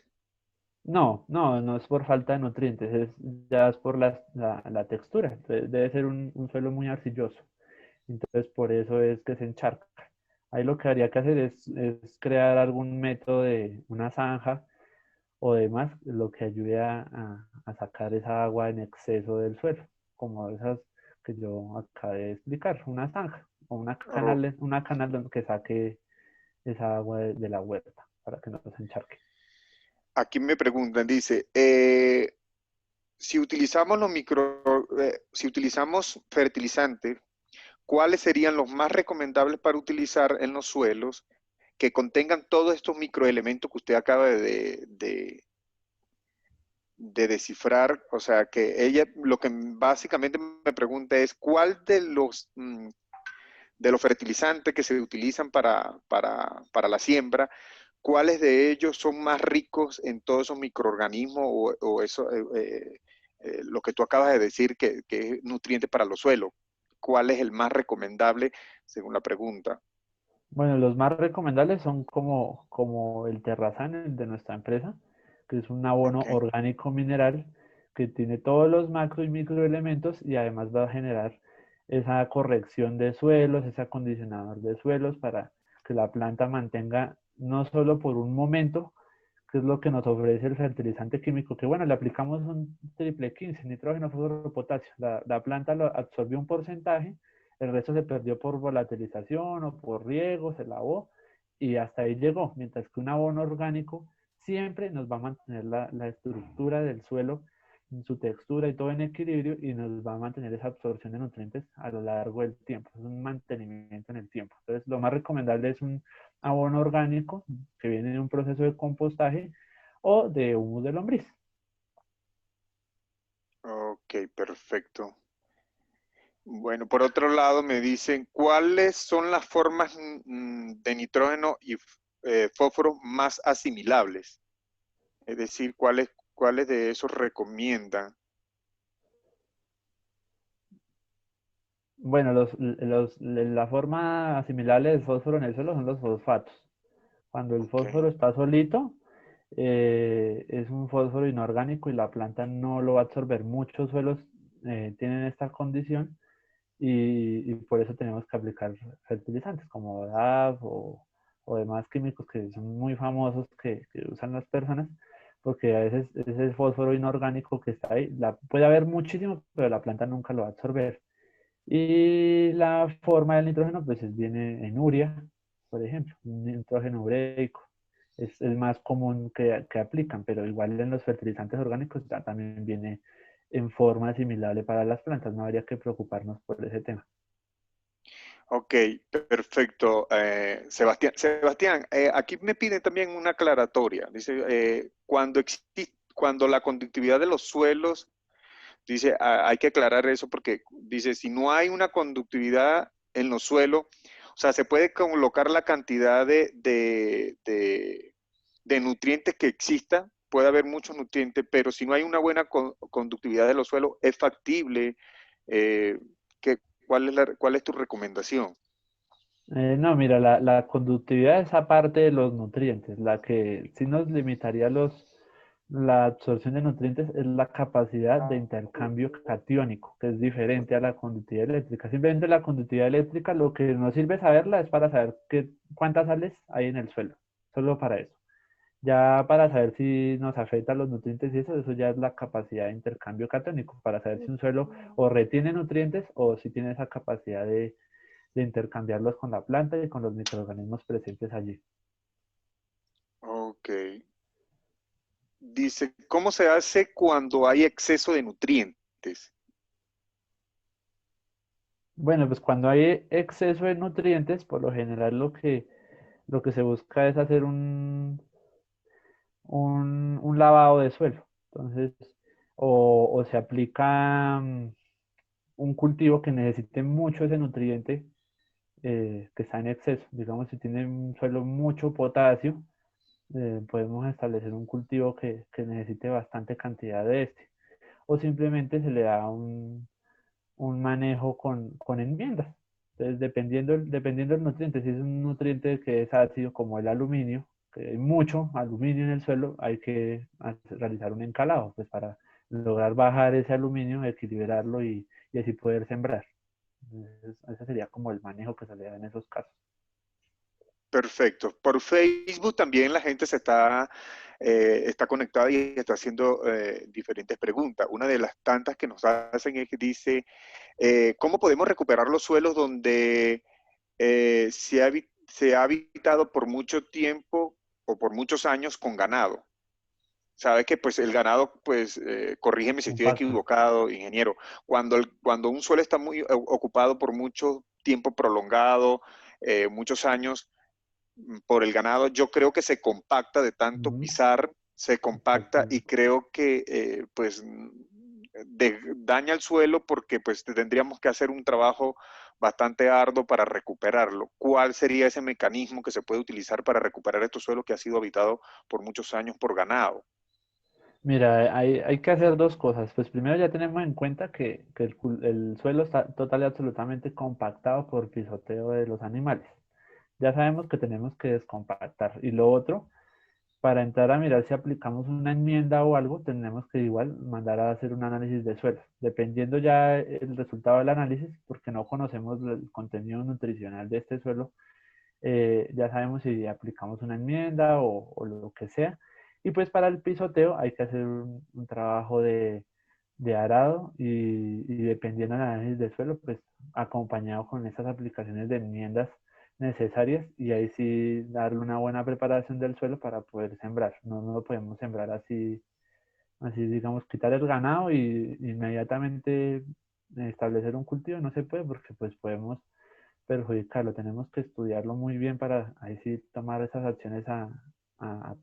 Speaker 1: No, no, no es por falta de nutrientes, ya es por la textura. Debe ser un suelo muy arcilloso. Entonces, por eso es que se encharca. Ahí lo que habría que hacer es crear algún método de una zanja o demás, lo que ayude a sacar esa agua en exceso del suelo, como esas que yo acabé de explicar, una zanja o
Speaker 3: Oh,
Speaker 1: una canal donde que saque esa agua de la huerta para que no se encharque.
Speaker 3: aquí me preguntan, dice, si utilizamos si utilizamos fertilizantes, ¿cuáles serían los más recomendables para utilizar en los suelos que contengan todos estos microelementos que usted acaba de descifrar? O sea, que ella lo que básicamente me pregunta es cuál de los fertilizantes que se utilizan para la siembra, cuáles de ellos son más ricos en todos esos microorganismos o eso, lo que tú acabas de decir que es nutriente para los suelos. ¿Cuál es el más recomendable según la pregunta?
Speaker 1: Bueno, los más recomendables son como el Terrazán, el de nuestra empresa, que es un abono
Speaker 3: Ok.
Speaker 1: orgánico mineral que tiene todos los macro y microelementos y además va a generar esa corrección de suelos, ese acondicionador de suelos para que la planta mantenga no solo por un momento, que es lo que nos ofrece el fertilizante químico, que bueno, le aplicamos un triple 15, nitrógeno, fósforo, potasio. La planta lo absorbió un porcentaje, el resto se perdió por volatilización o por riego, se lavó y hasta ahí llegó, mientras que un abono orgánico siempre nos va a mantener la estructura del suelo, su textura y todo en equilibrio y nos va a mantener esa absorción de nutrientes a lo largo del tiempo. Es un mantenimiento en el tiempo. Entonces, lo más recomendable es un abono orgánico que viene de un proceso de compostaje o de humus de lombriz.
Speaker 3: Ok, perfecto. Bueno, por otro lado me dicen, ¿cuáles son las formas de nitrógeno y fósforo más asimilables? Es decir, ¿cuáles de esos recomiendan?
Speaker 1: Bueno, la forma asimilable del fósforo en el suelo son los fosfatos. Cuando el
Speaker 3: Ok,
Speaker 1: fósforo está solito, es un fósforo inorgánico y la planta no lo va a absorber. Muchos suelos tienen esta condición y por eso tenemos que aplicar fertilizantes como DAP o demás químicos que son muy famosos que usan las personas, porque a veces ese fósforo inorgánico que está ahí, puede haber muchísimo, pero la planta nunca lo va a absorber. Y la forma del nitrógeno, pues viene en urea, por ejemplo, un nitrógeno ureico. Es el más común que aplican, pero igual en los fertilizantes orgánicos ya también viene en forma asimilable para las plantas. No habría que preocuparnos por ese tema.
Speaker 3: ok, perfecto. Sebastián, aquí me piden también una aclaratoria. Dice, cuando la conductividad de los suelos, dice, hay que aclarar eso porque dice, si no hay una conductividad en los suelos, o sea, se puede colocar la cantidad de nutrientes que exista, puede haber muchos nutrientes, pero si no hay una buena conductividad de los suelos, es factible. eh, ¿Cuál es tu recomendación?
Speaker 1: No, mira, la conductividad es aparte de los nutrientes, la que sí nos limitaría La absorción de nutrientes es la capacidad de intercambio catiónico, que es diferente a la conductividad eléctrica. Simplemente la conductividad eléctrica lo que nos sirve saberla es para saber cuántas sales hay en el suelo, solo para eso. Ya para saber si nos afectan los nutrientes y eso ya es la capacidad de intercambio catiónico, para saber si un suelo o retiene nutrientes o si tiene esa capacidad de intercambiarlos con la planta y con los microorganismos presentes allí.
Speaker 3: Ok. Dice, ¿cómo se hace cuando hay exceso de nutrientes?
Speaker 1: Bueno, pues cuando hay exceso de nutrientes, por lo general lo que se busca es hacer un lavado de suelo. Entonces, o se aplica un cultivo que necesite mucho ese nutriente que está en exceso. Digamos, si tiene un suelo mucho potasio, podemos establecer un cultivo que necesite bastante cantidad de este. O simplemente se le da un manejo con enmiendas. Entonces, dependiendo del nutriente, si es un nutriente que es ácido como el aluminio, que hay mucho aluminio en el suelo, hay que realizar un encalado, pues para lograr bajar ese aluminio, equilibrarlo y así poder sembrar. Entonces, ese sería como el manejo que se le da en esos casos.
Speaker 3: Perfecto. Por Facebook también la gente está conectada y está haciendo diferentes preguntas. Una de las tantas que nos hacen es que dice, ¿cómo podemos recuperar los suelos donde se ha habitado por mucho tiempo o por muchos años con ganado? Sabe que pues el ganado, pues, corrígeme si estoy
Speaker 1: Compacto.
Speaker 3: equivocado, ingeniero, cuando un suelo está muy ocupado por mucho tiempo prolongado, muchos años, por el ganado, yo creo que se compacta de tanto
Speaker 1: Ujú,
Speaker 3: pisar, se compacta y
Speaker 1: exactamente.
Speaker 3: creo que pues daña el suelo porque pues tendríamos que hacer un trabajo bastante arduo para recuperarlo. ¿Cuál sería ese mecanismo que se puede utilizar para recuperar estos suelos que ha sido habitado por muchos años por ganado?
Speaker 1: Mira, hay que hacer dos cosas. Pues primero ya tenemos en cuenta que el suelo está total y absolutamente compactado por pisoteo de los animales. Ya sabemos que tenemos que descompactar. Y lo otro, para entrar a mirar si aplicamos una enmienda o algo, tenemos que igual mandar a hacer un análisis de suelo. Dependiendo ya el resultado del análisis, porque no conocemos el contenido nutricional de este suelo, ya sabemos si aplicamos una enmienda o lo que sea. Y pues para el pisoteo hay que hacer un trabajo de arado y dependiendo del análisis del suelo, pues acompañado con esas aplicaciones de enmiendas necesarias y ahí sí darle una buena preparación del suelo para poder sembrar. No lo podemos sembrar así digamos, quitar el ganado y inmediatamente establecer un cultivo no se puede porque pues podemos perjudicarlo. Tenemos que estudiarlo muy bien para ahí sí tomar esas acciones a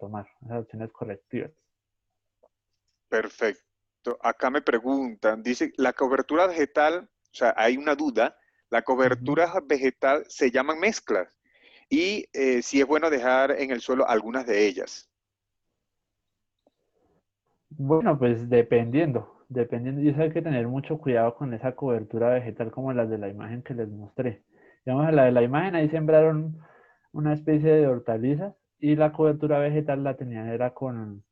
Speaker 1: tomar, esas acciones correctivas.
Speaker 3: Perfecto. Acá me preguntan, dice, la cobertura vegetal, o sea, hay una duda, la
Speaker 1: Ujú.
Speaker 3: cobertura vegetal se llaman mezclas y si es bueno dejar en el suelo algunas de ellas.
Speaker 1: Bueno, pues dependiendo, y eso hay que tener mucho cuidado con esa cobertura vegetal como las de la imagen que les mostré. Digamos, la de la imagen ahí sembraron una especie de hortalizas y la cobertura vegetal la tenían era con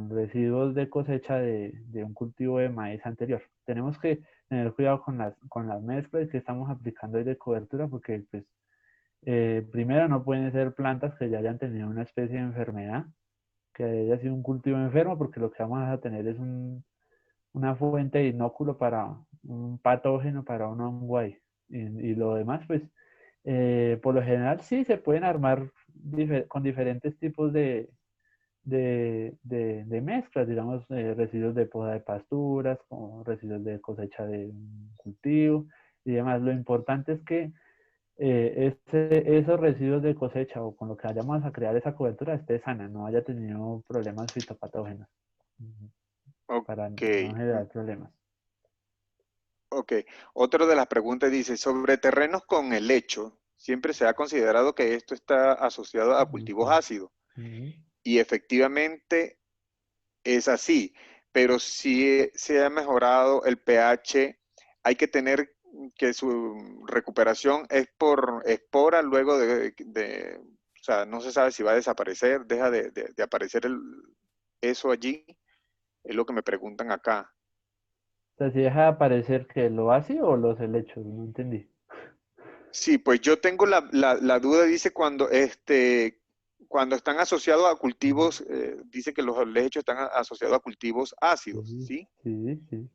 Speaker 1: residuos de cosecha de un cultivo de maíz anterior. Tenemos que tener cuidado con las mezclas que estamos aplicando ahí de cobertura porque pues primero no pueden ser plantas que ya hayan tenido una especie de enfermedad que haya sido un cultivo enfermo, porque lo que vamos a tener es una fuente de inóculo para un patógeno, para un hongo ahí. Y lo demás, pues, por lo general sí se pueden armar con diferentes tipos de mezclas, digamos, residuos de poda de pasturas, como residuos de cosecha de un cultivo y demás. Lo importante es que esos residuos de cosecha o con lo que vayamos a crear esa cobertura esté sana, no haya tenido problemas fitopatógenos para
Speaker 3: Ok,
Speaker 1: no generar problemas.
Speaker 3: ok. Otra de las preguntas dice, sobre terrenos con helecho, siempre se ha considerado que esto está asociado a cultivos
Speaker 1: Listo.
Speaker 3: ácidos
Speaker 1: Ujú.
Speaker 3: y efectivamente es así, pero si se ha mejorado el pH, hay que tener que su recuperación es por espora luego o sea, no se sabe si va a desaparecer, deja de aparecer eso allí? Es lo que me preguntan acá.
Speaker 1: O sea, si deja de aparecer que lo ácido o los helechos, no entendí.
Speaker 3: Sí, pues yo tengo la duda, dice cuando están asociados a cultivos, dice que los helechos están asociados a cultivos ácidos,
Speaker 1: Sí,
Speaker 3: ¿sí?
Speaker 1: sí, sí.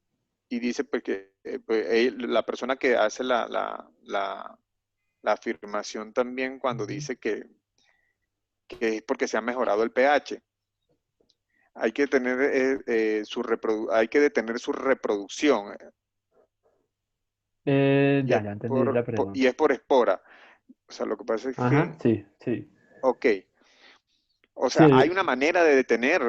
Speaker 3: Y dice pues que pues, la persona que hace la afirmación también cuando
Speaker 1: Ujú.
Speaker 3: dice que es porque se ha mejorado el pH. Hay que tener hay que detener su reproducción
Speaker 1: Ya, ya entendí la
Speaker 3: y
Speaker 1: pregunta.
Speaker 3: es por espora. O sea, lo que pasa es
Speaker 1: Ajá,
Speaker 3: que,
Speaker 1: sí, sí.
Speaker 3: ok, o sea, hay
Speaker 1: Sí,
Speaker 3: una manera de detener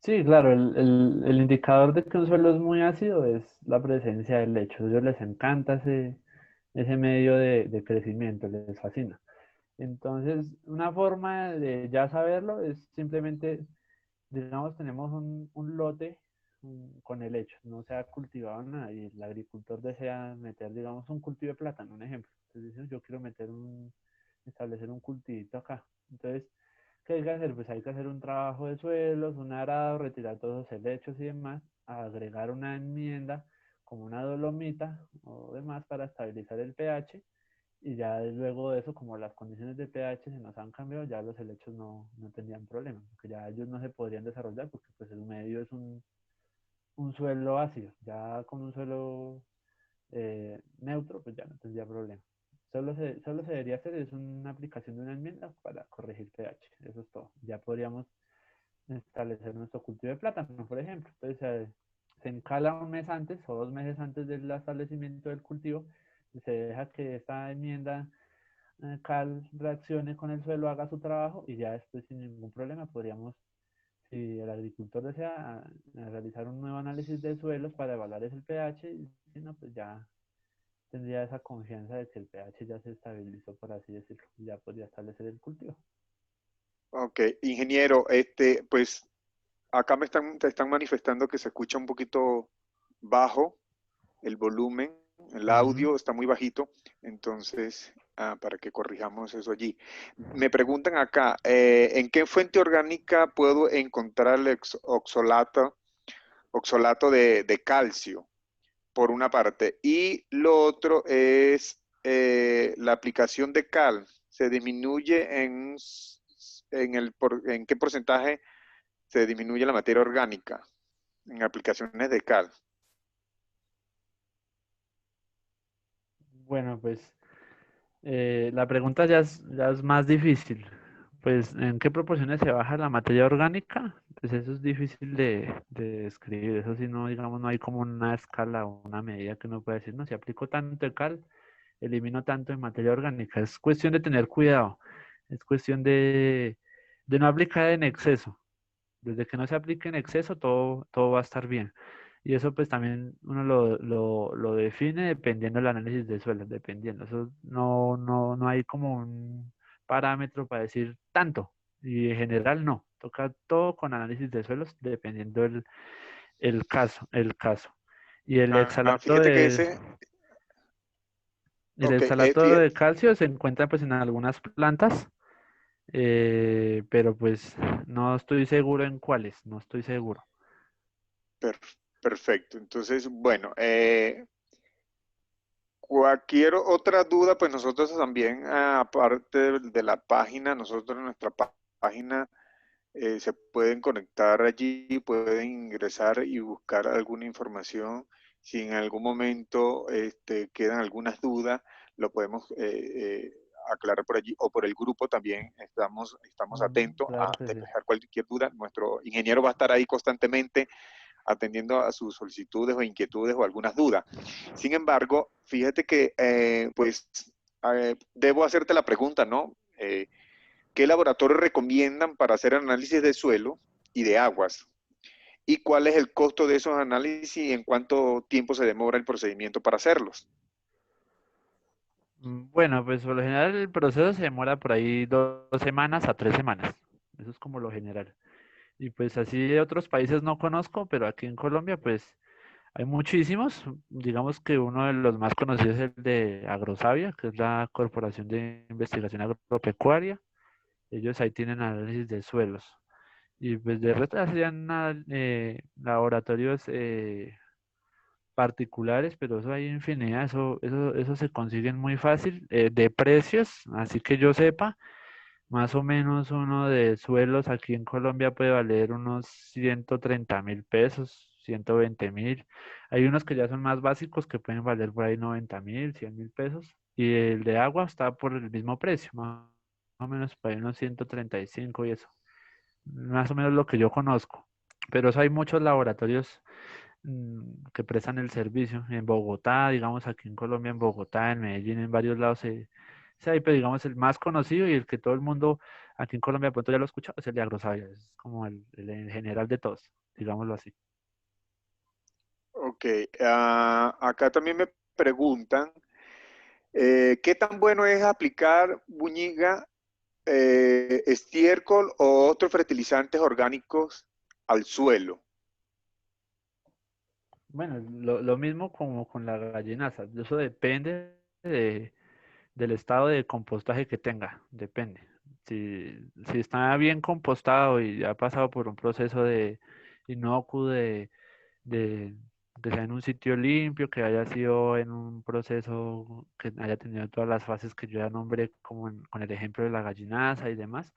Speaker 1: sí, claro, el indicador de que un suelo es muy ácido es la presencia de helechos. A ellos les encanta ese medio de crecimiento, les fascina. Entonces, una forma de ya saberlo es simplemente, digamos, tenemos un lote con helechos, no se ha cultivado nada y el agricultor desea meter, digamos, un cultivo de plátano, un ejemplo. Entonces dice, yo quiero establecer un cultivito acá. Entonces, ¿qué hay que hacer? Pues hay que hacer un trabajo de suelos, un arado, retirar todos los helechos y demás, agregar una enmienda como una dolomita o demás para estabilizar el pH y ya luego de eso, como las condiciones de pH se nos han cambiado, ya los helechos no tendrían problema, porque ya ellos no se podrían desarrollar porque pues el medio es un suelo ácido, ya con un suelo neutro pues ya no tendría problema. Solo se debería hacer es una aplicación de una enmienda para corregir pH, eso es todo. Ya podríamos establecer nuestro cultivo de plátano, por ejemplo. Entonces se encala un mes antes o 2 meses antes del establecimiento del cultivo y se deja que esta enmienda cal reaccione con el suelo, haga su trabajo y ya después sin ningún problema podríamos, si el agricultor desea, realizar un nuevo análisis de suelos para evaluar ese pH y si no, pues ya tendría esa confianza de que el pH ya se estabilizó, por así decirlo, y ya podría establecer el cultivo.
Speaker 3: ok, ingeniero, pues acá te están manifestando que se escucha un poquito bajo el volumen, el
Speaker 1: Ujú.
Speaker 3: audio está muy bajito, entonces, para que corrijamos eso allí. Me preguntan acá, ¿en qué fuente orgánica puedo encontrar el oxalato de calcio, por una parte? Y lo otro es la aplicación de cal. ¿Se disminuye en qué porcentaje se disminuye la materia orgánica en aplicaciones de cal?
Speaker 1: Bueno, pues la pregunta ya es más difícil. Pues, ¿en qué proporciones se baja la materia orgánica? Pues eso es difícil de describir. Eso sí, no, digamos, no hay como una escala o una medida que uno pueda decir, no, si aplico tanto de cal, elimino tanto de materia orgánica. Es cuestión de tener cuidado. Es cuestión de no aplicar en exceso. Desde que no se aplique en exceso, todo va a estar bien. Y eso pues también uno lo define dependiendo del análisis de suelo, dependiendo. Eso no hay como un parámetro para decir tanto. Y en general no. Toca todo con análisis de suelos dependiendo el caso. Y el exhalato
Speaker 3: Fíjate que
Speaker 1: de,
Speaker 3: ese,
Speaker 1: el
Speaker 3: ok,
Speaker 1: exhalato de calcio se encuentra pues en algunas plantas, pero pues no estoy seguro en cuáles, no estoy seguro.
Speaker 3: per- perfecto. Entonces, bueno, cualquier otra duda, pues nosotros también, aparte de la página, nosotros en nuestra página se pueden conectar allí, pueden ingresar y buscar alguna información. Si en algún momento quedan algunas dudas, lo podemos aclarar por allí o por el grupo también. Estamos atentos
Speaker 1: Claro
Speaker 3: a
Speaker 1: que sí.
Speaker 3: despejar cualquier duda. Nuestro ingeniero va a estar ahí constantemente atendiendo a sus solicitudes o inquietudes o algunas dudas. Sin embargo, fíjate que pues debo hacerte la pregunta, ¿no? ¿Qué laboratorios recomiendan para hacer análisis de suelo y de aguas? ¿Y cuál es el costo de esos análisis y en cuánto tiempo se demora el procedimiento para hacerlos?
Speaker 1: Bueno, pues por lo general el proceso se demora por ahí 2 semanas a 3 semanas. Eso es como lo general. Y pues así de otros países no conozco, pero aquí en Colombia pues hay muchísimos. Digamos que uno de los más conocidos es el de Agrosavia, que es la Corporación de Investigación Agropecuaria. Ellos ahí tienen análisis de suelos. Y pues de resto hacían laboratorios particulares, pero eso hay infinidad, eso se consiguen muy fácil, de precios, así que yo sepa, más o menos uno de suelos aquí en Colombia puede valer unos 130.000 pesos, 120.000. Hay unos que ya son más básicos que pueden valer por ahí 90.000, 100.000 pesos. Y el de agua está por el mismo precio, más o menos por ahí unos 135 y eso. Más o menos lo que yo conozco. Pero eso hay muchos laboratorios que prestan el servicio. En Bogotá, digamos aquí en Colombia, en Bogotá, en Medellín, en varios lados se hay, pero digamos el más conocido y el que todo el mundo aquí en Colombia de pronto ya lo ha escuchado es el de Agrosavia, es como el general de todos, digámoslo así.
Speaker 3: Ok, acá también me preguntan, ¿qué tan bueno es aplicar Buñiga, estiércol o otros fertilizantes orgánicos al suelo?
Speaker 1: Bueno, lo mismo como con la gallinaza, eso depende del estado de compostaje que tenga, depende. Si está bien compostado y ha pasado por un proceso de inocuo de que sea en un sitio limpio, que haya sido en un proceso que haya tenido todas las fases que yo ya nombré, como con el ejemplo de la gallinaza y demás,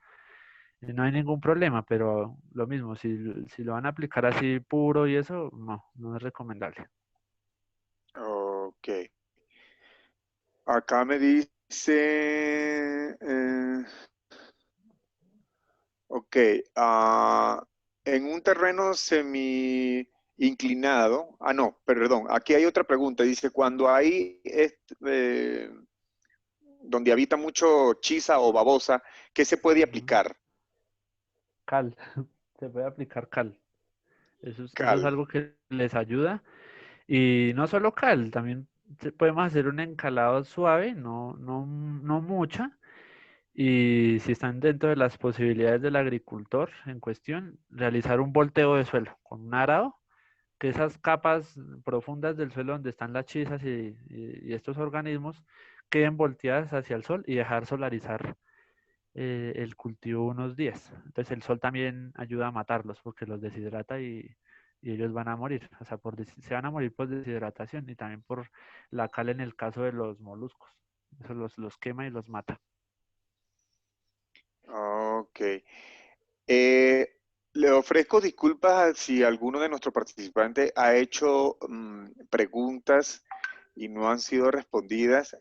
Speaker 1: no hay ningún problema, pero lo mismo, si lo van a aplicar así puro y eso, no es recomendable.
Speaker 3: Ok. Acá me dice, ok, en un terreno semi inclinado, no, perdón, aquí hay otra pregunta, dice, cuando hay, donde habita mucho chisa o babosa, ¿qué se puede
Speaker 1: Ujú.
Speaker 3: aplicar?
Speaker 1: Cal, se puede aplicar cal. Eso es
Speaker 3: Cal.
Speaker 1: algo que les ayuda. Y no solo cal, también podemos hacer un encalado suave, no mucha. Y si están dentro de las posibilidades del agricultor en cuestión, realizar un volteo de suelo con un arado, que esas capas profundas del suelo donde están las chisas y estos organismos queden volteadas hacia el sol y dejar solarizar el cultivo unos días. Entonces el sol también ayuda a matarlos porque los deshidrata y ellos van a morir. O sea, se van a morir por deshidratación y también por la cal en el caso de los moluscos. Eso los quema y los mata.
Speaker 3: Ok. Eh, Le ofrezco disculpas si alguno de nuestros participantes ha hecho preguntas y no han sido respondidas.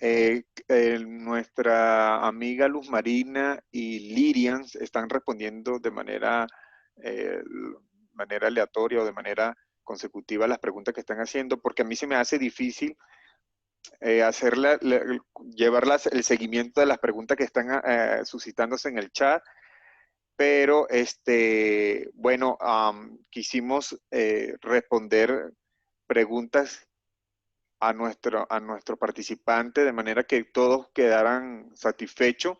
Speaker 3: Nuestra amiga Luz Marina y Lirian están respondiendo de manera aleatoria o de manera consecutiva las preguntas que están haciendo, porque a mí se me hace difícil llevar el seguimiento de las preguntas que están suscitándose en el chat. Pero bueno, quisimos responder preguntas a nuestro participante de manera que todos quedaran satisfechos,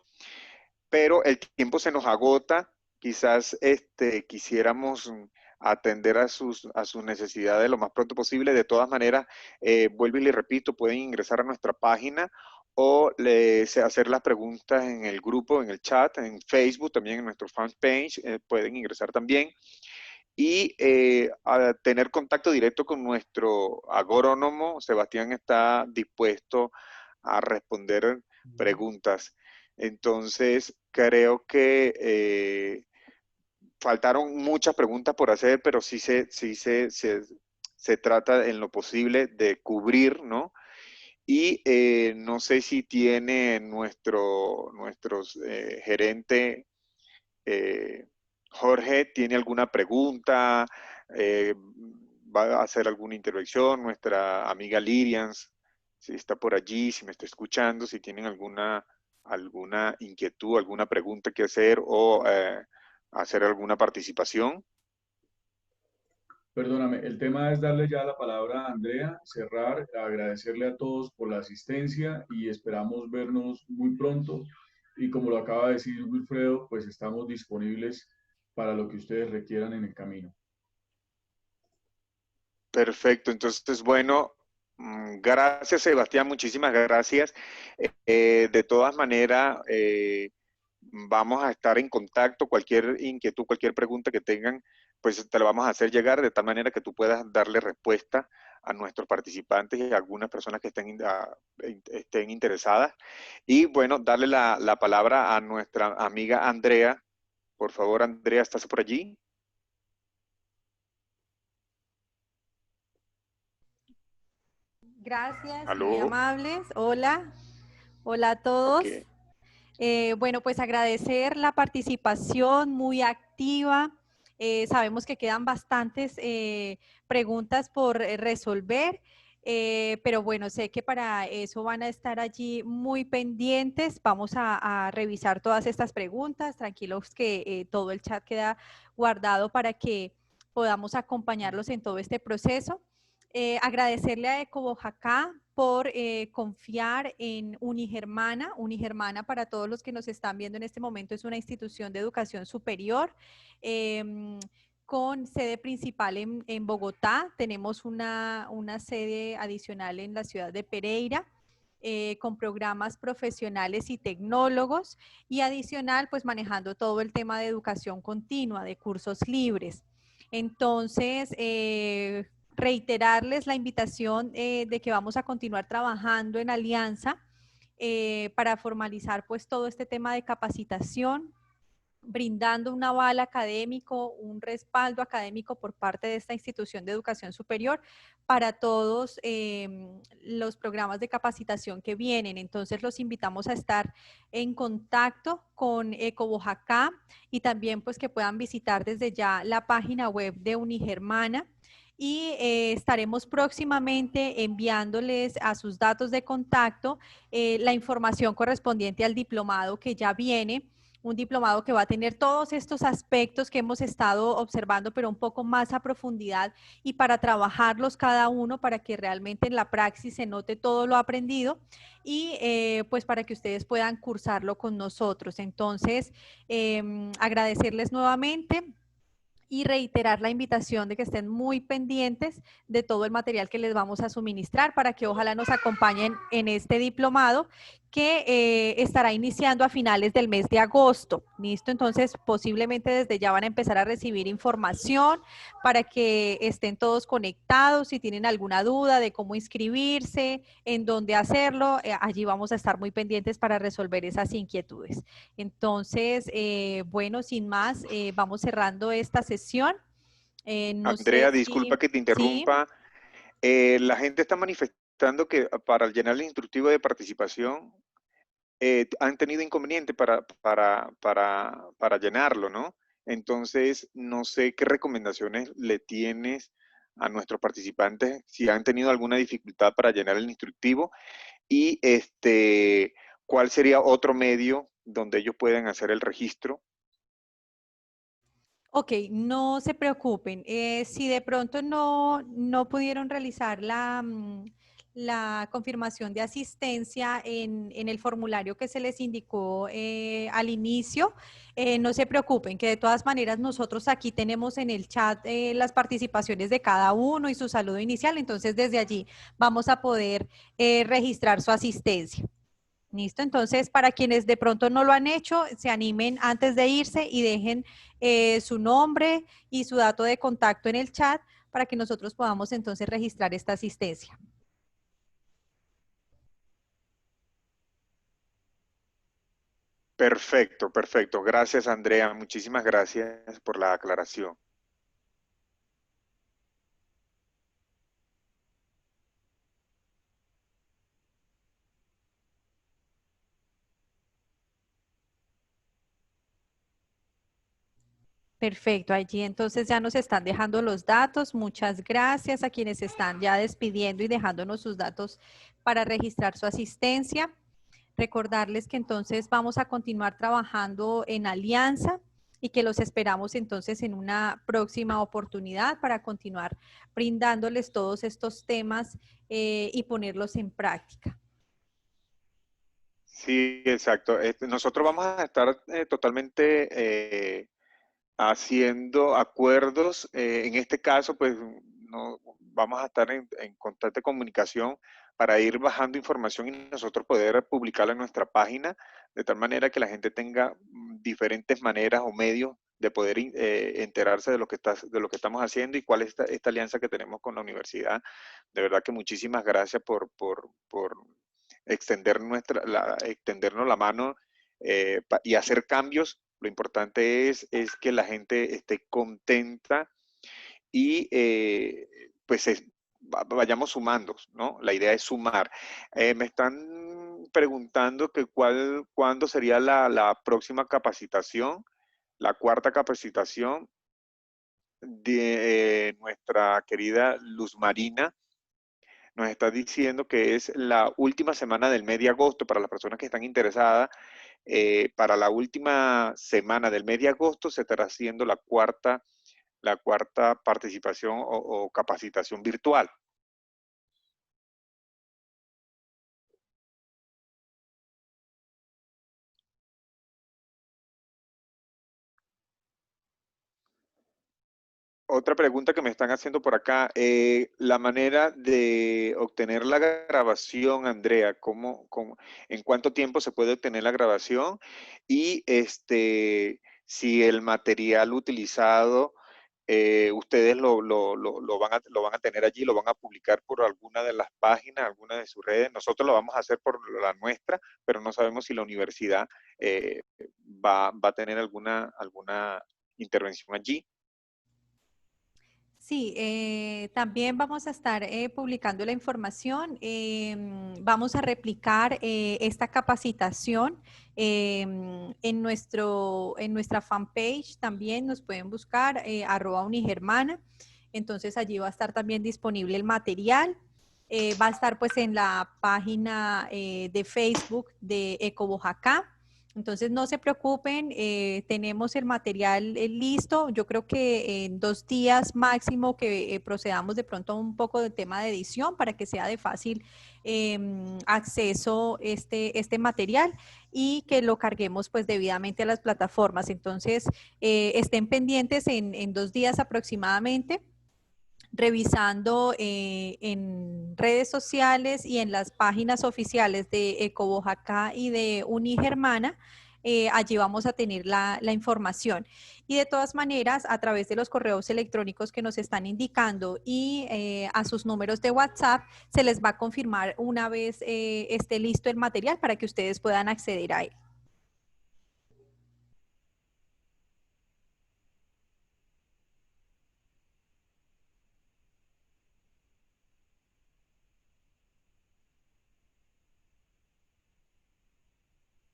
Speaker 3: pero el tiempo se nos agota. Quizás quisiéramos atender a sus necesidades lo más pronto posible. De todas maneras, vuelvo y le repito, pueden ingresar a nuestra página o hacer las preguntas en el grupo, en el chat, en Facebook, también en nuestro fanpage, pueden ingresar también y a tener contacto directo con nuestro agrónomo. Sebastián está dispuesto a responder
Speaker 1: Ujú.
Speaker 3: preguntas. Entonces, creo que faltaron muchas preguntas por hacer, pero sí se trata en lo posible de cubrir, ¿no? Y no sé si tiene nuestro gerente Jorge, ¿tiene alguna pregunta? ¿Va a hacer alguna intervención? Nuestra amiga Lirian, si está por allí, si me está escuchando, si tienen alguna inquietud, alguna pregunta que hacer o hacer alguna participación.
Speaker 5: Perdóname, el tema es darle ya la palabra a Andrea, cerrar, agradecerle a todos por la asistencia y esperamos vernos muy pronto. Y como lo acaba de decir Wilfredo, pues estamos disponibles para lo que ustedes requieran en el camino.
Speaker 3: Perfecto, entonces, bueno, gracias Sebastián, muchísimas gracias. De todas maneras, vamos a estar en contacto. Cualquier inquietud, cualquier pregunta que tengan, pues te la vamos a hacer llegar de tal manera que tú puedas darle respuesta a nuestros participantes y a algunas personas que estén interesadas. Y bueno, darle la palabra a nuestra amiga Andrea. Por favor, Andrea, ¿estás por allí?
Speaker 2: Gracias, muy
Speaker 3: ¿Aló?
Speaker 2: amables. Hola, hola a todos.
Speaker 3: Okay.
Speaker 2: Bueno, pues agradecer la participación muy activa. Sabemos que quedan bastantes preguntas por resolver, pero bueno, sé que para eso van a estar allí muy pendientes. Vamos a revisar todas estas preguntas. Tranquilos que todo el chat queda guardado para que podamos acompañarlos en todo este proceso. Agradecerle a Ecobojacá por confiar en Unigermana. Unigermana, para todos los que nos están viendo en este momento, es una institución de educación superior con sede principal en Bogotá. Tenemos una sede adicional en la ciudad de Pereira. Con programas profesionales y tecnólogos, y adicional, pues manejando todo el tema de educación continua, de cursos libres. Entonces, reiterarles la invitación de que vamos a continuar trabajando en alianza para formalizar pues todo este tema de capacitación, brindando un aval académico, un respaldo académico por parte de esta institución de educación superior para todos los programas de capacitación que vienen. Entonces los invitamos a estar en contacto con Ecobojacá y también pues que puedan visitar desde ya la página web de Unigermana. Y estaremos próximamente enviándoles a sus datos de contacto la información correspondiente al diplomado que ya viene, un diplomado que va a tener todos estos aspectos que hemos estado observando, pero un poco más a profundidad y para trabajarlos cada uno para que realmente en la praxis se note todo lo aprendido y pues para que ustedes puedan cursarlo con nosotros. Entonces, agradecerles nuevamente y reiterar la invitación de que estén muy pendientes de todo el material que les vamos a suministrar para que ojalá nos acompañen en este diplomado que estará iniciando a finales del mes de agosto. ¿Listo? Entonces, posiblemente desde ya van a empezar a recibir información para que estén todos conectados. Si tienen alguna duda de cómo inscribirse, en dónde hacerlo, allí vamos a estar muy pendientes para resolver esas inquietudes. Entonces, bueno, sin más, vamos cerrando esta sesión. No sé
Speaker 3: Andrea,
Speaker 2: si...
Speaker 3: disculpa que te
Speaker 2: Sí.
Speaker 3: interrumpa. La gente está manifestando que para llenar el instructivo de participación han tenido inconveniente para llenarlo, ¿no? Entonces, no sé qué recomendaciones le tienes a nuestros participantes si han tenido alguna dificultad para llenar el instructivo y cuál sería otro medio donde ellos puedan hacer el registro.
Speaker 2: Ok, no se preocupen. Si de pronto no pudieron realizar la confirmación de asistencia en el formulario que se les indicó al inicio, no se preocupen, que de todas maneras nosotros aquí tenemos en el chat las participaciones de cada uno y su saludo inicial, entonces desde allí vamos a poder registrar su asistencia. ¿Listo? Entonces, para quienes de pronto no lo han hecho, se animen antes de irse y dejen su nombre y su dato de contacto en el chat para que nosotros podamos entonces registrar esta asistencia.
Speaker 3: Perfecto, perfecto. Gracias, Andrea. Muchísimas gracias por la aclaración.
Speaker 2: Perfecto, allí entonces ya nos están dejando los datos. Muchas gracias a quienes están ya despidiendo y dejándonos sus datos para registrar su asistencia. Recordarles que entonces vamos a continuar trabajando en alianza y que los esperamos entonces en una próxima oportunidad para continuar brindándoles todos estos temas y ponerlos en práctica.
Speaker 3: Sí, exacto. Nosotros vamos a estar totalmente haciendo acuerdos. En este caso, pues no, vamos a estar en constante comunicación para ir bajando información y nosotros poder publicarla en nuestra página, de tal manera que la gente tenga diferentes maneras o medios de poder enterarse de lo que estamos haciendo y cuál es esta alianza que tenemos con la universidad. De verdad que muchísimas gracias por extendernos la mano y hacer cambios. Lo importante es que la gente esté contenta y pues vayamos sumando, ¿no? La idea es sumar. Me están preguntando que cuándo sería la próxima capacitación, la cuarta capacitación de nuestra querida Luz Marina. Nos está diciendo que es la última semana del mes de agosto. Para las personas que están interesadas, para la última semana del mes de agosto se estará haciendo la cuarta participación o capacitación virtual. Otra pregunta que me están haciendo por acá, la manera de obtener la grabación, Andrea, en cuánto tiempo se puede obtener la grabación? Y si el material utilizado, ustedes lo van a tener allí, lo van a publicar por alguna de las páginas, alguna de sus redes. Nosotros lo vamos a hacer por la nuestra, pero no sabemos si la universidad va a tener alguna intervención allí.
Speaker 2: Sí, también vamos a estar publicando la información. Vamos a replicar esta capacitación en nuestra fanpage. También nos pueden buscar @unigermana. Entonces allí va a estar también disponible el material. Va a estar pues en la página de Facebook de EcoBoyacá. Entonces no se preocupen, tenemos el material listo. Yo creo que en 2 días máximo que procedamos de pronto a un poco del tema de edición para que sea de fácil acceso este material y que lo carguemos pues debidamente a las plataformas. Entonces estén pendientes en 2 días aproximadamente, revisando en redes sociales y en las páginas oficiales de EcoBoyacá y de Unigermana. Allí vamos a tener la información. Y de todas maneras, a través de los correos electrónicos que nos están indicando y a sus números de WhatsApp, se les va a confirmar una vez esté listo el material para que ustedes puedan acceder a él.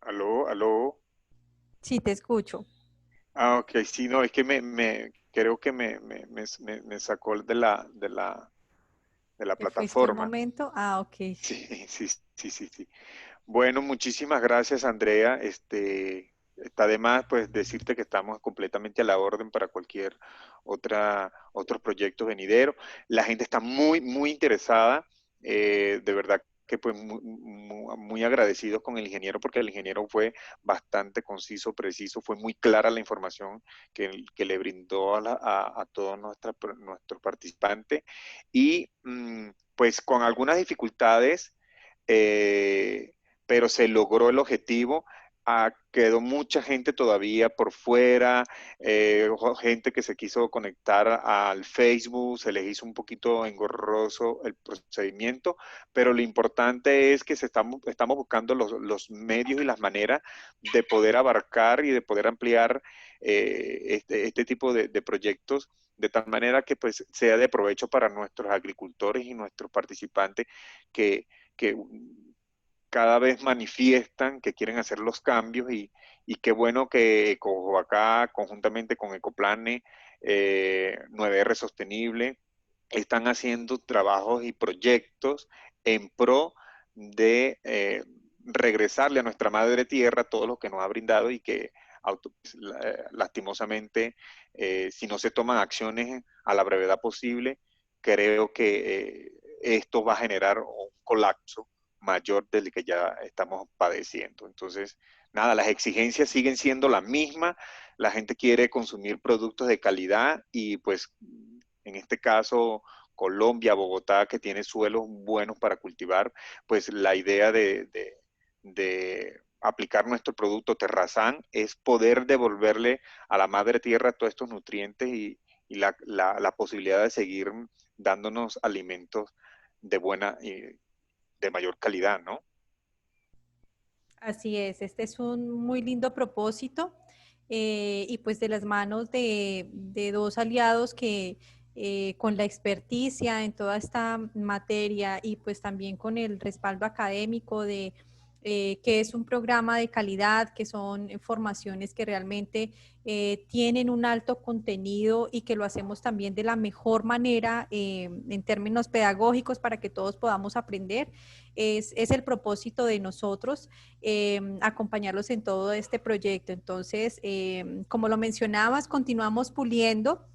Speaker 3: Aló, aló.
Speaker 2: Sí, te escucho.
Speaker 3: Ah, ok, sí, no, es que creo que me sacó de la
Speaker 2: ¿Te fuiste un
Speaker 3: plataforma.
Speaker 2: momento? Ah, ok.
Speaker 3: Sí. Bueno, muchísimas gracias, Andrea. Está de más pues decirte que estamos completamente a la orden para cualquier otros proyectos venideros. La gente está muy interesada, de verdad que pues muy agradecidos con el ingeniero porque el ingeniero fue bastante conciso, preciso, fue muy clara la información que le brindó a todos nuestros participantes y pues con algunas dificultades, eh, pero se logró el objetivo. Quedó mucha gente todavía por fuera, gente que se quiso conectar al Facebook, se les hizo un poquito engorroso el procedimiento, pero lo importante es que estamos buscando los medios y las maneras de poder abarcar y de poder ampliar este tipo de proyectos de tal manera que pues sea de provecho para nuestros agricultores y nuestros participantes que cada vez manifiestan que quieren hacer los cambios y qué bueno que acá conjuntamente con Ecoplane, 9R Sostenible, están haciendo trabajos y proyectos en pro de regresarle a nuestra madre tierra todo lo que nos ha brindado y que lastimosamente, si no se toman acciones a la brevedad posible, creo que esto va a generar un colapso mayor del que ya estamos padeciendo. Entonces, nada, las exigencias siguen siendo las mismas, la gente quiere consumir productos de calidad y pues en este caso Colombia, Bogotá, que tiene suelos buenos para cultivar, pues la idea de aplicar nuestro producto Terrazán es poder devolverle a la madre tierra todos estos nutrientes y la posibilidad de seguir dándonos alimentos de buena y de mayor calidad, ¿no?
Speaker 2: Así es, este es un muy lindo propósito y pues de las manos de dos aliados que con la experticia en toda esta materia y pues también con el respaldo académico de que es un programa de calidad, que son formaciones que realmente tienen un alto contenido y que lo hacemos también de la mejor manera en términos pedagógicos para que todos podamos aprender. Es el propósito de nosotros acompañarlos en todo este proyecto. Entonces, como lo mencionabas, continuamos puliendo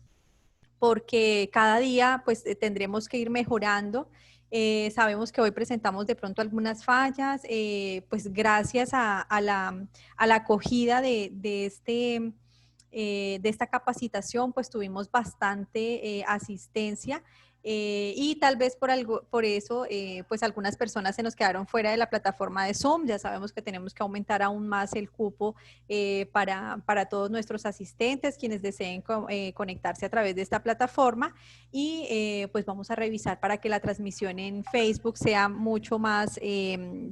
Speaker 2: porque cada día pues tendremos que ir mejorando. Sabemos que hoy presentamos de pronto algunas fallas, pues gracias a la acogida de esta capacitación, pues tuvimos bastante asistencia y tal vez por eso, pues algunas personas se nos quedaron fuera de la plataforma de Zoom. Ya sabemos que tenemos que aumentar aún más el cupo para todos nuestros asistentes, quienes deseen conectarse a través de esta plataforma y pues vamos a revisar para que la transmisión en Facebook sea mucho más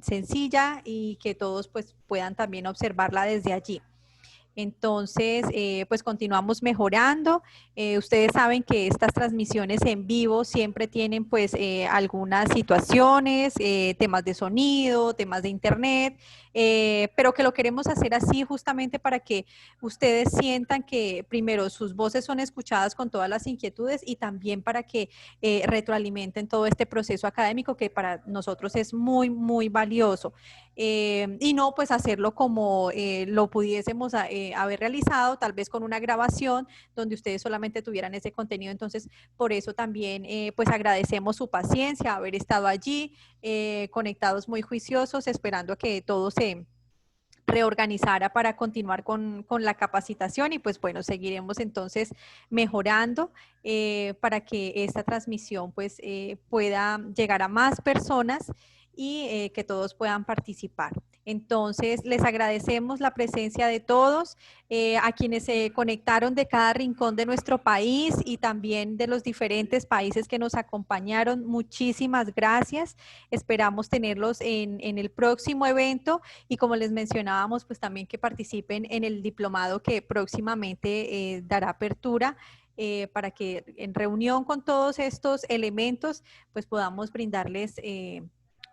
Speaker 2: sencilla y que todos pues puedan también observarla desde allí. Entonces, pues continuamos mejorando. Ustedes saben que estas transmisiones en vivo siempre tienen pues algunas situaciones, temas de sonido, temas de internet, pero que lo queremos hacer así justamente para que ustedes sientan que primero sus voces son escuchadas con todas las inquietudes y también para que retroalimenten todo este proceso académico que para nosotros es muy, muy valioso. Y no pues hacerlo como lo pudiésemos haber realizado, tal vez con una grabación donde ustedes solamente tuvieran ese contenido. Entonces, por eso también pues agradecemos su paciencia, haber estado allí, conectados muy juiciosos, esperando que todo se reorganizara para continuar con la capacitación y pues bueno, seguiremos entonces mejorando para que esta transmisión pues pueda llegar a más personas y que todos puedan participar. Entonces, les agradecemos la presencia de todos, a quienes se conectaron de cada rincón de nuestro país y también de los diferentes países que nos acompañaron. Muchísimas gracias. Esperamos tenerlos en el próximo evento y como les mencionábamos, pues también que participen en el diplomado que próximamente dará apertura. Para que en reunión con todos estos elementos, pues podamos brindarles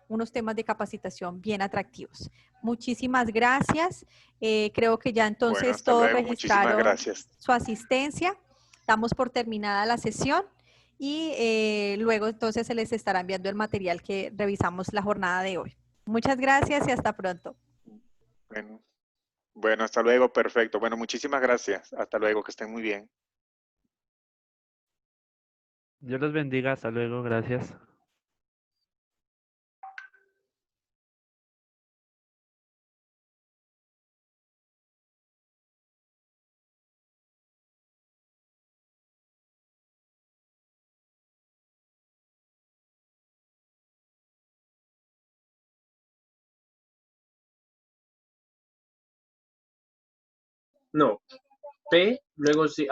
Speaker 2: unos temas de capacitación bien atractivos. Muchísimas gracias. Creo que ya
Speaker 3: Bueno,
Speaker 2: entonces
Speaker 3: hasta
Speaker 2: todos
Speaker 3: luego. Muchísimas
Speaker 2: registraron
Speaker 3: gracias.
Speaker 2: su asistencia. Damos por terminada la sesión y luego entonces se les estará enviando el material que revisamos la jornada de hoy. Muchas gracias y hasta pronto.
Speaker 3: Bueno, hasta luego. Perfecto. Bueno, muchísimas gracias. Hasta luego. Que estén muy bien.
Speaker 1: Dios los bendiga. Hasta luego. Gracias.
Speaker 6: No. P, luego sí.